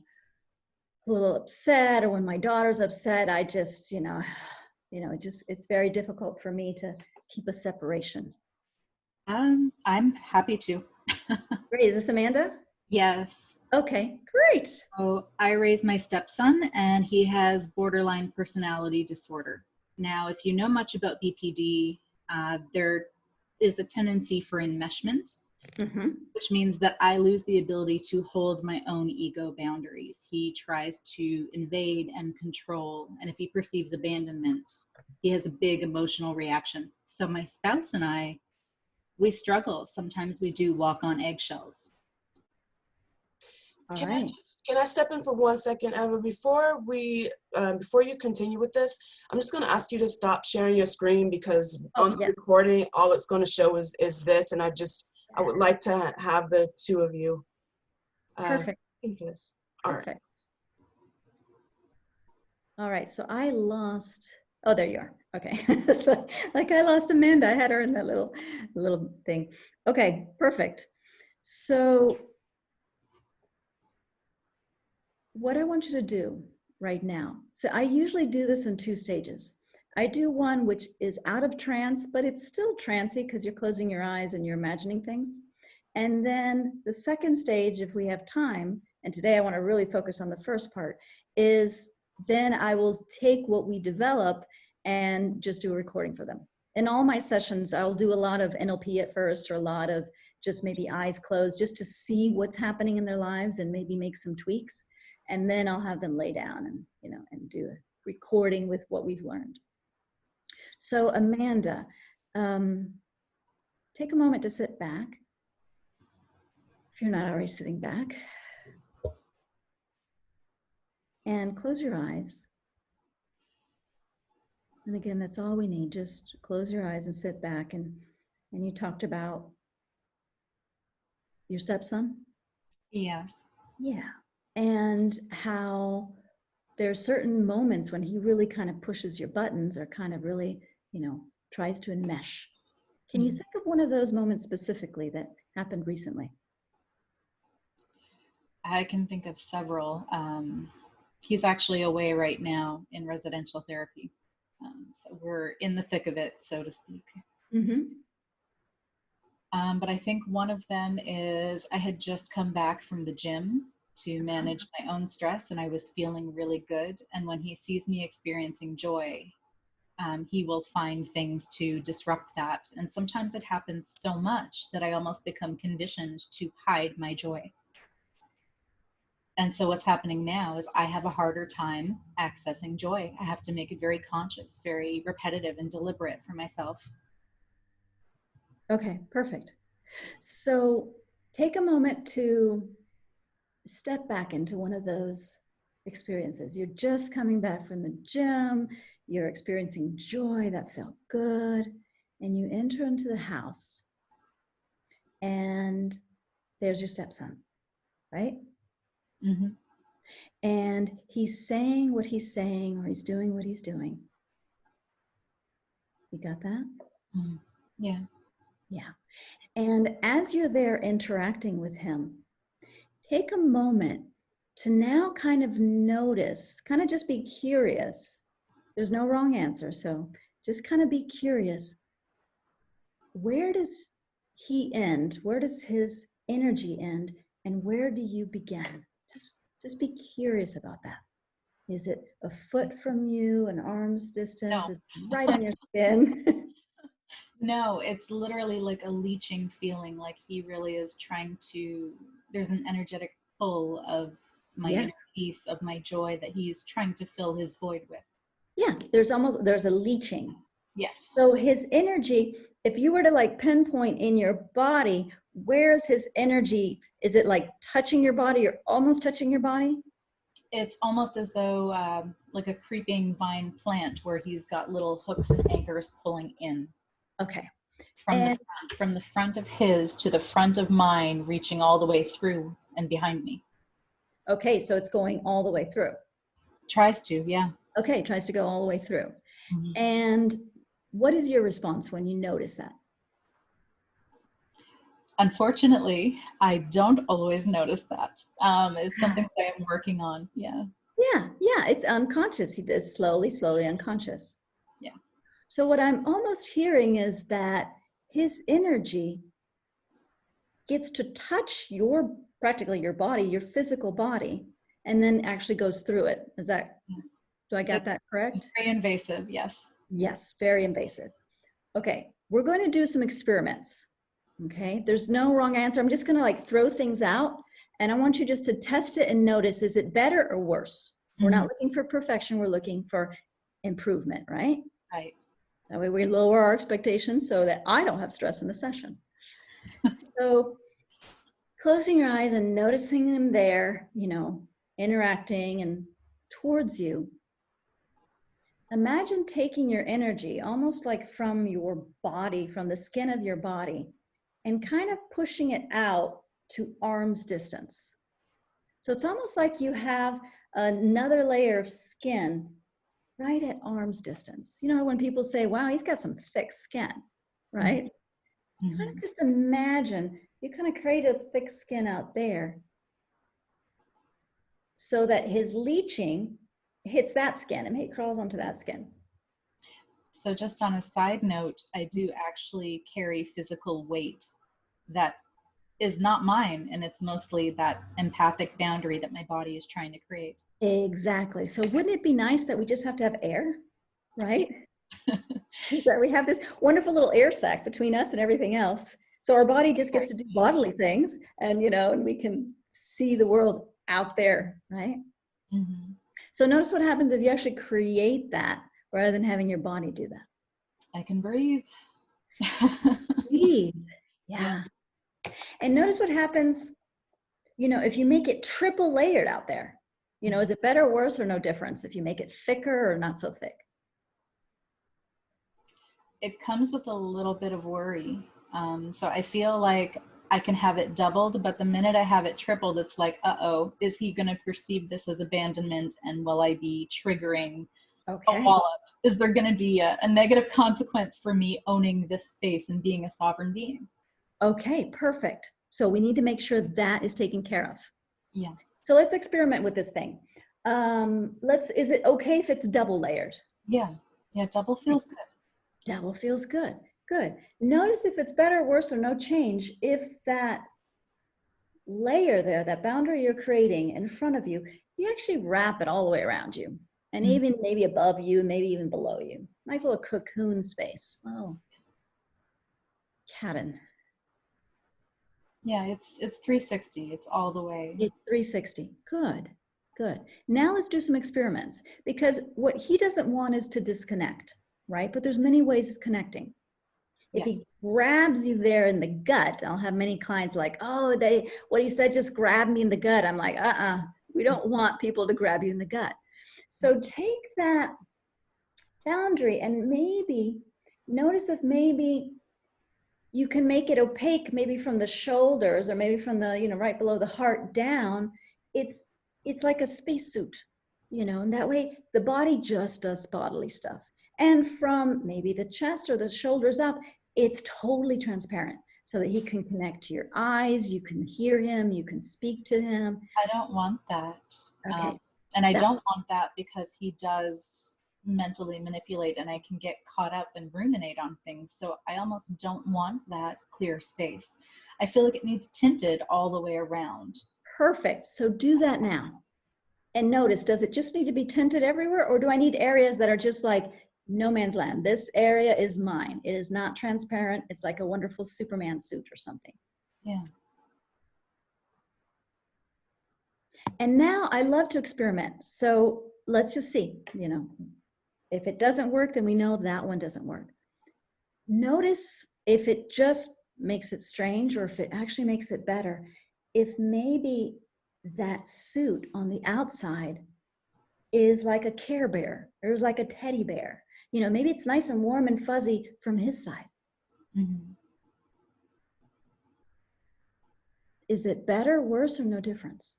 B: a little upset, or when my daughter's upset, I just, you know, it's very difficult for me to keep a separation.
C: I'm happy to.
B: Great, is this Amanda?
C: Yes.
B: Okay, great.
C: So I raised my stepson, and he has borderline personality disorder. Now, if you know much about BPD, there is a tendency for enmeshment, which means that I lose the ability to hold my own ego boundaries. He tries to invade and control, and if he perceives abandonment, he has a big emotional reaction. So my spouse and I, we struggle. Sometimes we do walk on eggshells.
B: All
A: Can
B: right.
A: can I step in for 1 second, Eva? Before you continue with this, I'm just going to ask you to stop sharing your screen because
B: Oh,
A: on the
B: yeah.
A: recording, all it's going to show is this, and I would
B: Yes.
A: like to have the two of you
B: Perfect.
A: think for this. All right.
B: Perfect. All right. So I lost. Oh, there you are. Okay. So, like I lost Amanda. I had her in that little thing. Okay. Perfect. So what I want you to do right now. So I usually do this in 2 stages. I do one which is out of trance, but it's still trancy because you're closing your eyes and you're imagining things. And then the second stage, if we have time, and today I want to really focus on the first part, is then I will take what we develop and just do a recording for them. In all my sessions, I'll do a lot of NLP at first, or a lot of just maybe eyes closed, just to see what's happening in their lives and maybe make some tweaks. And then I'll have them lay down and, and do a recording with what we've learned. So Amanda, take a moment to sit back. If you're not already sitting back. And close your eyes. And again, that's all we need. Just close your eyes and sit back. And you talked about your stepson?
C: Yes.
B: Yeah. And how there are certain moments when he really kind of pushes your buttons or kind of really, tries to enmesh. Can you think of one of those moments specifically that happened recently?
C: I can think of several. He's actually away right now in residential therapy. So we're in the thick of it, so to speak.
B: Mm-hmm.
C: But I think one of them is I had just come back from the gym to manage my own stress, and I was feeling really good. And when he sees me experiencing joy, he will find things to disrupt that. And sometimes it happens so much that I almost become conditioned to hide my joy. And so what's happening now is I have a harder time accessing joy. I have to make it very conscious, very repetitive and deliberate for myself.
B: Okay, perfect. So take a moment to step back into one of those experiences. You're just coming back from the gym, you're experiencing joy that felt good, and you enter into the house, and there's your stepson, right?
C: Mm-hmm.
B: And he's saying what he's saying, or he's doing what he's doing. You got that?
C: Mm-hmm. Yeah.
B: Yeah. And as you're there interacting with him, take a moment to now kind of notice, kind of just be curious. There's no wrong answer. So just kind of be curious. Where does he end? Where does his energy end? And where do you begin? Just be curious about that. Is it a foot from you, an arm's distance?
C: No.
B: Is it right on your skin?
C: No, it's literally like a leeching feeling, like he really is trying to, there's an energetic pull of my inner peace, of my joy that he's trying to fill his void with.
B: Yeah, there's a leeching.
C: Yes.
B: So his energy, if you were to like pinpoint in your body, where's his energy? Is it like touching your body or almost touching your body?
C: It's almost as though like a creeping vine plant where he's got little hooks and anchors pulling in.
B: Okay.
C: From the front of his to the front of mine, reaching all the way through and behind me.
B: Okay, so it's going all the way through.
C: Tries to, yeah.
B: Okay, tries to go all the way through.
C: Mm-hmm.
B: And what is your response when you notice that?
C: Unfortunately, I don't always notice that. It's something that I'm working on. Yeah.
B: Yeah, it's unconscious. He does slowly unconscious.
C: Yeah.
B: So what I'm almost hearing is that his energy gets to touch practically your body, your physical body, and then actually goes through it. Do I get that correct?
C: Very invasive, yes.
B: Yes, very invasive. Okay, we're going to do some experiments. Okay, there's no wrong answer. I'm just going to like throw things out, and I want you just to test it and notice, is it better or worse? Mm-hmm. We're not looking for perfection. We're looking for improvement, right?
C: Right.
B: That way we lower our expectations so that I don't have stress in the session. So closing your eyes and noticing them there, you know, interacting and towards you. Imagine taking your energy almost like from your body, from the skin of your body, and kind of pushing it out to arm's distance. So it's almost like you have another layer of skin right at arm's distance. You know, when people say, wow, he's got some thick skin, right?
C: Mm-hmm.
B: Kind of just imagine you kind of create a thick skin out there so that his leaching hits that skin and it crawls onto that skin.
C: So just on a side note, I do actually carry physical weight that is not mine, and it's mostly that empathic boundary that my body is trying to create.
B: Exactly. So wouldn't it be nice that we just have to have air, right? That we have this wonderful little air sac between us and everything else. So our body just gets to do bodily things, and you know, and we can see the world out there, right?
C: Mm-hmm.
B: So notice what happens if you actually create that rather than having your body do that.
C: I can breathe.
B: Breathe. Yeah. And notice what happens, you know, if you make it triple layered out there. You know, is it better or worse or no difference if you make it thicker or not so thick?
C: It comes with a little bit of worry. So I feel like I can have it doubled, but the minute I have it tripled, it's like, uh-oh, is he going to perceive this as abandonment? And will I be triggering a wall up? Is there going to be a negative consequence for me owning this space and being a sovereign being?
B: Okay, perfect. So we need to make sure that is taken care of.
C: Yeah.
B: So let's experiment with this thing. Is it okay if it's double layered?
C: Yeah. Yeah, double feels good.
B: Double feels good. Good. Notice if it's better, worse, or no change if that layer there, that boundary you're creating in front of you, you actually wrap it all the way around you. And even maybe above you, maybe even below you. Nice little cocoon space. Oh, cabin.
C: Yeah, it's 360. It's all the way.
B: It's 360. Good, good. Now let's do some experiments, because what he doesn't want is to disconnect, right? But there's many ways of connecting. If he grabs you there in the gut, I'll have many clients like, oh, what he said just grabbed me in the gut. I'm like, we don't want people to grab you in the gut. So take that boundary and maybe notice if maybe you can make it opaque, maybe from the shoulders or maybe from the, you know, right below the heart down. It's like a spacesuit, you know, and that way the body just does bodily stuff. And from maybe the chest or the shoulders up, it's totally transparent so that he can connect to your eyes, you can hear him, you can speak to him.
C: I don't want that.
B: Okay.
C: And I don't want that because he does mentally manipulate and I can get caught up and ruminate on things. So I almost don't want that clear space. I feel like it needs tinted all the way around.
B: Perfect. So do that now. And notice, does it just need to be tinted everywhere, or do I need areas that are just like no man's land? This area is mine. It is not transparent. It's like a wonderful Superman suit or something.
C: Yeah.
B: And now I love to experiment. So let's just see, you know, if it doesn't work, then we know that one doesn't work. Notice if it just makes it strange or if it actually makes it better. If maybe that suit on the outside is like a Care Bear or is like a teddy bear. You know, maybe it's nice and warm and fuzzy from his side.
C: Mm-hmm.
B: Is it better, worse, or no difference?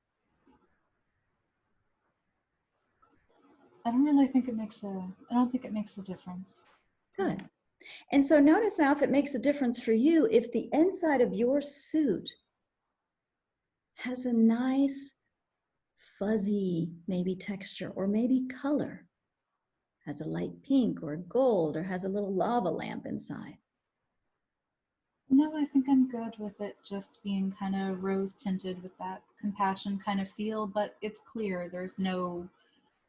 C: I don't think it makes a difference.
B: Good. And so notice now if it makes a difference for you, if the inside of your suit has a nice fuzzy maybe texture or maybe color, has a light pink or gold or has a little lava lamp inside.
C: No, I think I'm good with it just being kind of rose tinted with that compassion kind of feel, but it's clear there's no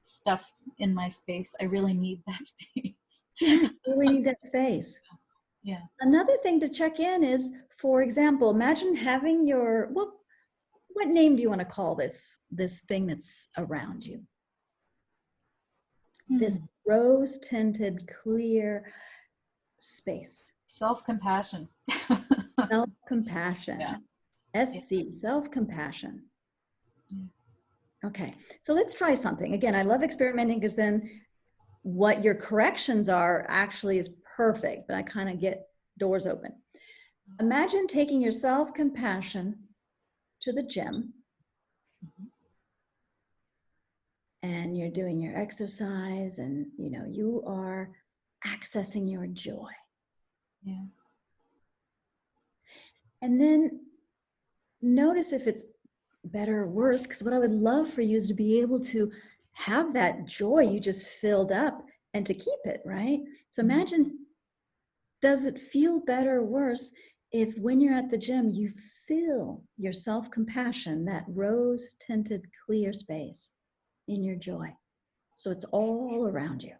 C: stuff in my space. I really need that space.
B: You really need that space.
C: Yeah.
B: Another thing to check in is, for example, imagine having your, what name do you want to call this thing that's around you? This rose tinted clear space.
C: Self-compassion.
B: Self-compassion.
C: Yeah.
B: SC, self-compassion.
C: Yeah.
B: Okay, so let's try something. Again, I love experimenting because then what your corrections are actually is perfect, but I kind of get doors open. Imagine taking your self-compassion to the gym, and you're doing your exercise, and you are accessing your joy.
C: Yeah.
B: And then notice if it's better or worse, because what I would love for you is to be able to have that joy you just filled up and to keep it, right? So imagine, does it feel better or worse if when you're at the gym, you feel your self-compassion, that rose-tinted clear space in your joy? So it's all around you.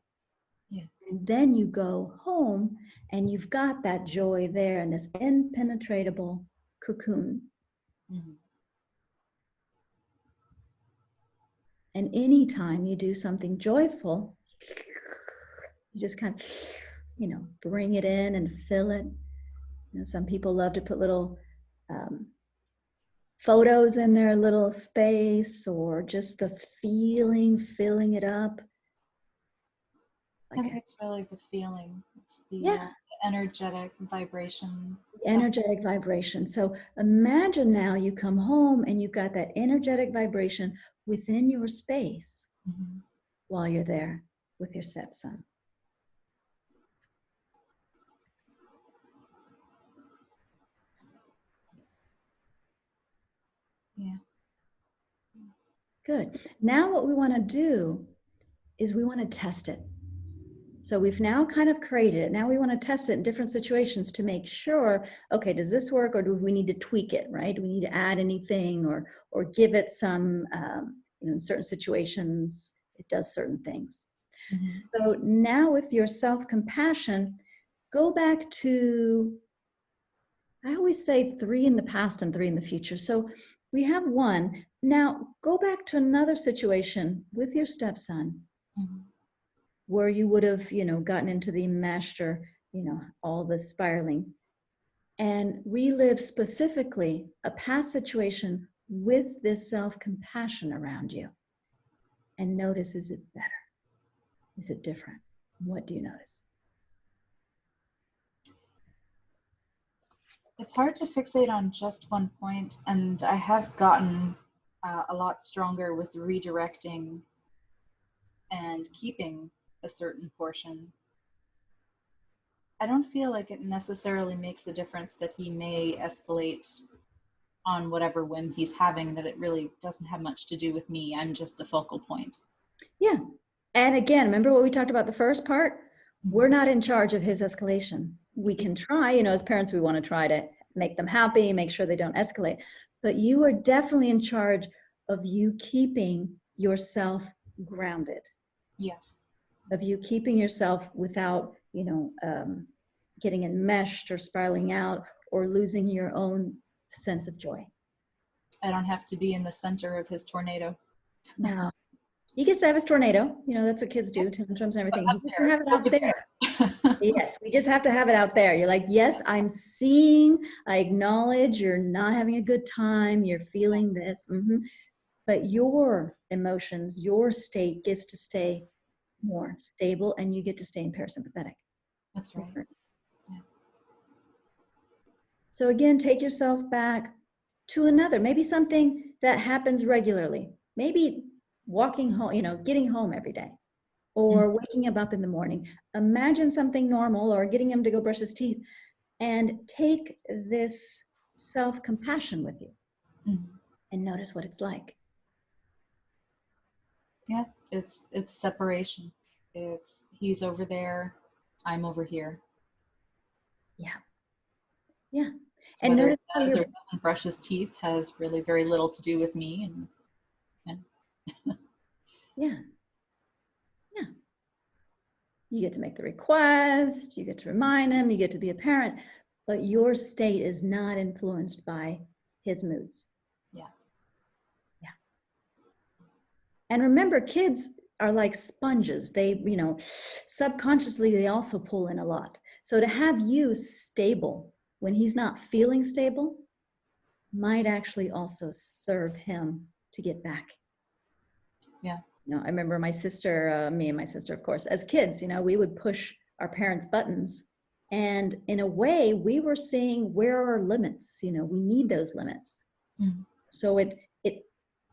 C: Yeah.
B: And then you go home and you've got that joy there in this impenetrable cocoon.
C: Mhm.
B: And anytime you do something joyful, you just kind of, bring it in and fill it. Some people love to put little photos in their little space, or just the feeling, filling it up.
C: I think it's really the feeling. It's the
B: Yeah.
C: energetic vibration.
B: Energetic vibration. So imagine now you come home and you've got that energetic vibration within your space while you're there with your stepson.
C: Yeah.
B: Good. Now what we want to do is we want to test it. So we've now kind of created it. Now we want to test it in different situations to make sure, okay, does this work, or do we need to tweak it, right? Do we need to add anything, or give it some, in certain situations, it does certain things. So now with your self-compassion, go back to, I always say 3 in the past and 3 in the future. So we have 1. Now go back to another situation with your stepson, where you would have, gotten into the mesh, or, all the spiraling, and relive specifically a past situation with this self-compassion around you. And notice, is it better? Is it different? What do you notice?
C: It's hard to fixate on just one point, and I have gotten a lot stronger with redirecting and keeping a certain portion. I don't feel like it necessarily makes a difference that he may escalate on whatever whim he's having, that it really doesn't have much to do with me. I'm just the focal point.
B: Yeah. And again, remember what we talked about the first part? We're not in charge of his escalation. We can try, as parents, we want to try to make them happy, make sure they don't escalate. But you are definitely in charge of you keeping yourself grounded.
C: Yes.
B: Of you keeping yourself without, getting enmeshed or spiraling out or losing your own sense of joy.
C: I don't have to be in the center of his tornado.
B: No. He gets to have his tornado. That's what kids do, tantrums and everything. He gets to have it out there. Yes, we just have to have it out there. You're like, yes, I'm seeing, I acknowledge you're not having a good time, you're feeling this. But your emotions, your state gets to stay more stable, and you get to stay in parasympathetic.
C: That's right. Yeah.
B: So again, take yourself back to another, maybe something that happens regularly. Maybe walking home, getting home every day, or waking him up in the morning. Imagine something normal, or getting him to go brush his teeth, and take this self-compassion with you and notice what it's like.
C: Yeah, it's separation. It's he's over there, I'm over here.
B: Yeah. And
C: whether
B: notice
C: it does or doesn't brush his teeth has really very little to do with me.
B: Yeah. You get to make the request, you get to remind him, you get to be a parent, but your state is not influenced by his moods. Yeah. And remember, kids are like sponges. They, subconsciously, they also pull in a lot. So to have you stable when he's not feeling stable, might actually also serve him to get back.
C: Yeah.
B: You know, I remember my sister, me and my sister, of course, as kids, you know, we would push our parents' buttons. And in a way, we were seeing where are our limits. You know, we need those limits.
C: Mhm.
B: So it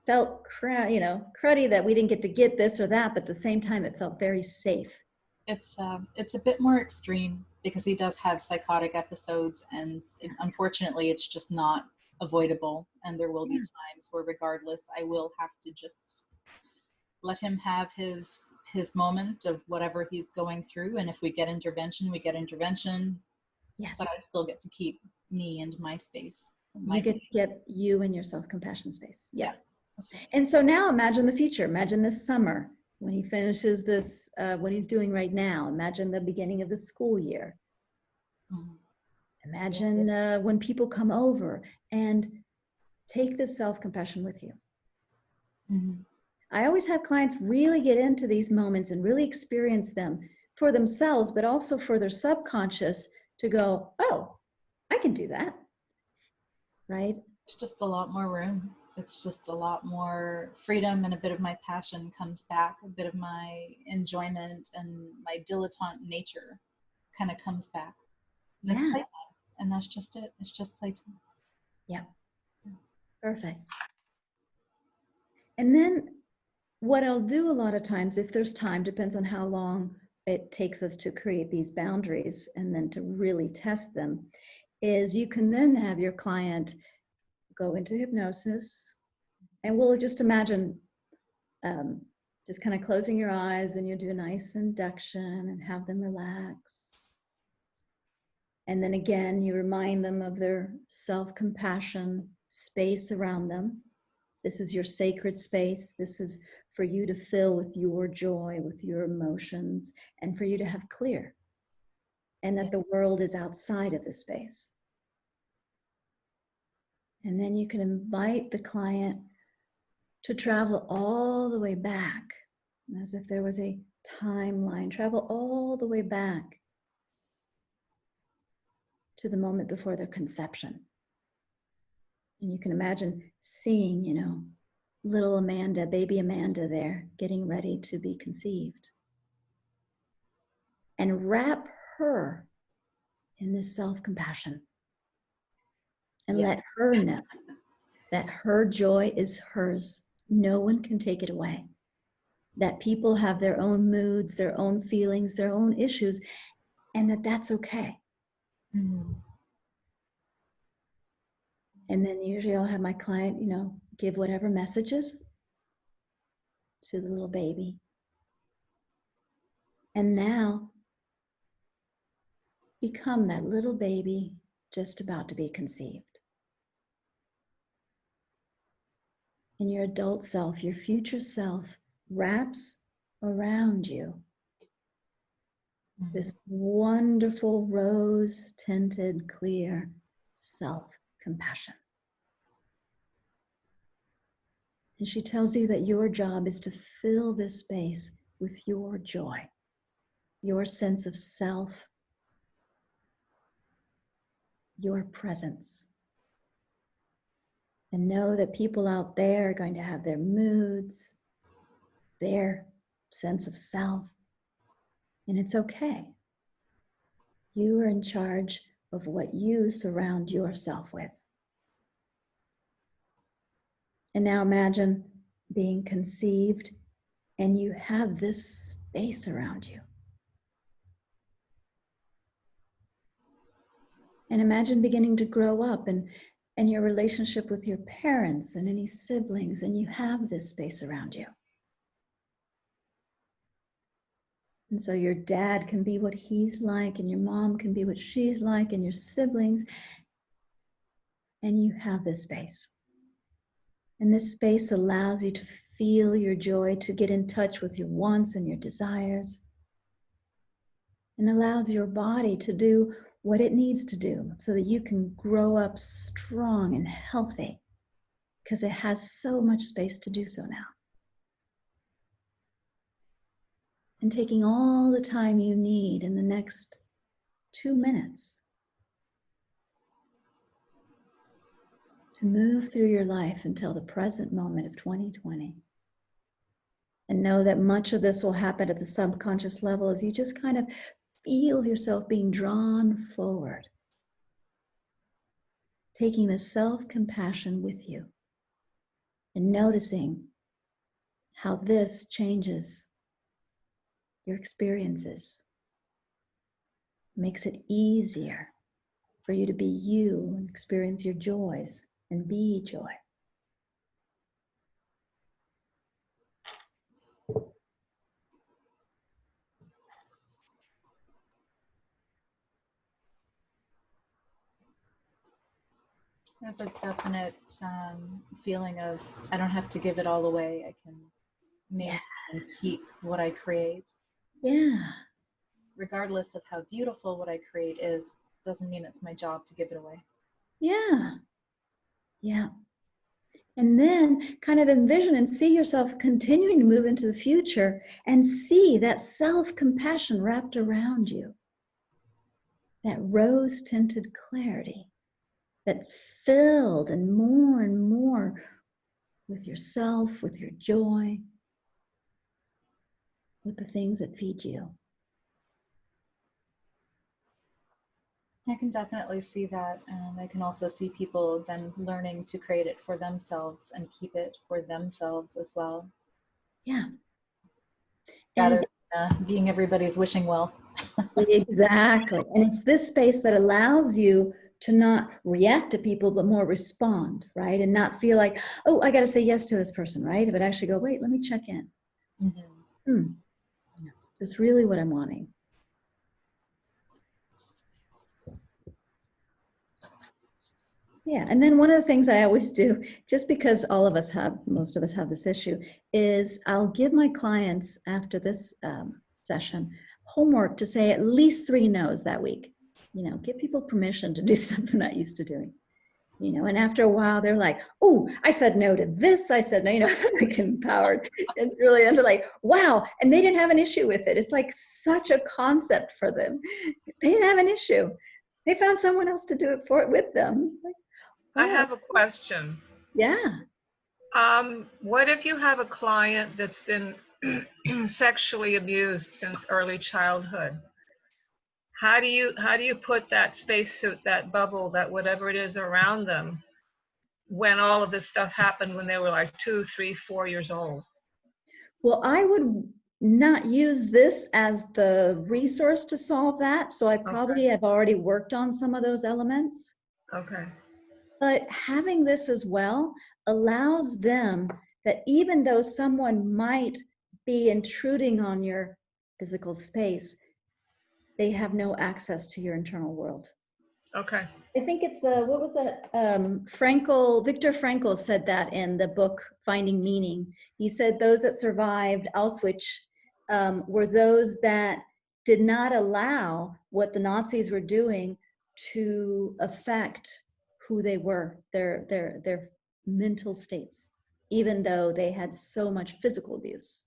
B: felt, cruddy that we didn't get this or that, but at the same time, it felt very safe.
C: It's a bit more extreme because he does have psychotic episodes, and unfortunately, it's just not avoidable. And there will be times where, regardless, I will have to just let him have his moment of whatever he's going through. And if we get intervention, we get intervention.
B: Yes.
C: But I still get to keep me and my space.
B: You get to get you and your self-compassion space. Yeah.
C: That's right.
B: And so now imagine the future. Imagine this summer when he finishes this, what he's doing right now. Imagine the beginning of the school year.
C: Mhm.
B: Imagine when people come over, and take this self-compassion with you.
C: Mhm.
B: I always have clients really get into these moments and really experience them for themselves, but also for their subconscious to go, oh, I can do that. Right?
C: It's just a lot more room. It's just a lot more freedom, and a bit of my passion comes back. A bit of my enjoyment and my dilettante nature kind of comes back. And it's
B: Yeah.
C: playtime. And that's just it. It's just playtime.
B: Yeah. Perfect. And then what I'll do a lot of times, if there's time, depends on how long it takes us to create these boundaries and then to really test them, is you can then have your client go into hypnosis, and we'll just imagine just kind of closing your eyes, and you do a nice induction and have them relax. And then again, you remind them of their self-compassion space around them. This is your sacred space. This is for you to fill with your joy, with your emotions, and for you to have clear. And that the world is outside of the space. And then you can invite the client to travel all the way back, as if there was a timeline, travel all the way back to the moment before their conception. And you can imagine seeing, little Amanda, baby Amanda there, getting ready to be conceived. And wrap her in this self-compassion. And let her know that her joy is hers. No one can take it away. That people have their own moods, their own feelings, their own issues, and that that's okay.
C: Mm-hmm.
B: And then usually I'll have my client, give whatever messages to the little baby. And now become that little baby just about to be conceived. And your adult self, your future self, wraps around you this wonderful rose-tinted, clear self-compassion. And she tells you that your job is to fill this space with your joy, your sense of self, your presence. And know that people out there are going to have their moods, their sense of self, and it's okay. You are in charge of what you surround yourself with. And now imagine being conceived, and you have this space around you. And imagine beginning to grow up and your relationship with your parents and any siblings, and you have this space around you. And so your dad can be what he's like, and your mom can be what she's like, and your siblings, and you have this space. And this space allows you to feel your joy, to get in touch with your wants and your desires, and allows your body to do what it needs to do so that you can grow up strong and healthy, because it has so much space to do so now. And taking all the time you need in the next 2 minutes to move through your life until the present moment of 2020. And know that much of this will happen at the subconscious level as you just kind of feel yourself being drawn forward, taking the self-compassion with you and noticing how this changes your experiences, makes it easier for you to be you and experience your joys and be joy.
C: There's a definite feeling of I don't have to give it all away. I can maintain and keep what I create.
B: Yeah.
C: Regardless of how beautiful what I create is, doesn't mean it's my job to give it away.
B: Yeah. Yeah. And then kind of envision and see yourself continuing to move into the future and see that self-compassion wrapped around you. That rose-tinted clarity that filled and more with yourself, with your joy, with the things that feed you.
C: I can definitely see that, and I can also see people then learning to create it for themselves and keep it for themselves as well.
B: Yeah.
C: Rather than being everybody's wishing well.
B: Exactly. And it's this space that allows you to not react to people, but more respond, right? And not feel like, oh, I got to say yes to this person, right? But actually go, wait, let me check in.
C: Mm-hmm.
B: Is this really what I'm wanting? Yeah, and then one of the things I always do, just because most of us have this issue, is I'll give my clients after this session homework to say at least 3 no's that week. You know, give people permission to do something they're not used to doing. You know, and after a while they're like, oh, I said no to this. I said no, you know, they're like empowered. It's really, and they're like, wow. And they didn't have an issue with it. It's like such a concept for them. They didn't have an issue. They found someone else to do it with them. Like,
H: I have a question.
B: yeah.
H: What if you have a client that's been sexually abused since early childhood? How do you put that spacesuit, that bubble, that whatever it is around them when all of this stuff happened when they were like 2, 3, 4 years old?
B: Well, I would not use this as the resource to solve that. So I probably have already worked on some of those elements.
H: Okay.
B: But having this as well allows them that even though someone might be intruding on your physical space, they have no access to your internal world.
H: Okay.
B: I think it's what was that? Viktor Frankl said that in the book Finding Meaning. He said those that survived Auschwitz were those that did not allow what the Nazis were doing to affect who they were, their mental states, even though they had so much physical abuse.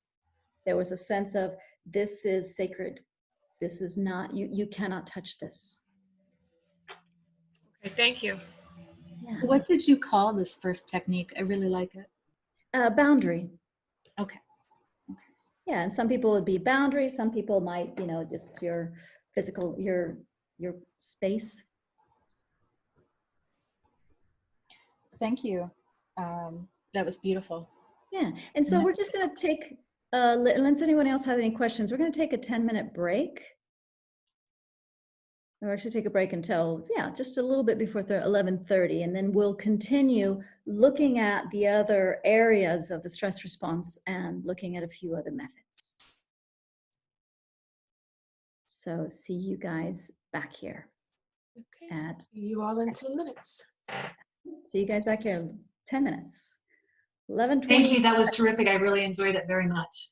B: There was a sense of, this is sacred. This is not, you cannot touch this.
H: Okay, thank you.
B: Yeah.
C: What did you call this first technique? I really like it.
B: Boundary.
C: Okay.
B: Yeah, and some people would be boundary. Some people might, you know, just your physical, your space.
C: Thank you. That was beautiful.
B: Yeah, and so we're just going to take, unless anyone else has any questions, we're going to take a 10-minute break. We'll actually take a break until, just a little bit before 11:30, and then we'll continue looking at the other areas of the stress response and looking at a few other methods. So see you guys back here.
A: Okay, see you all in 10 minutes.
B: See you guys back here in 10 minutes. 11:20.
I: Thank you. That was terrific. I really enjoyed it very much.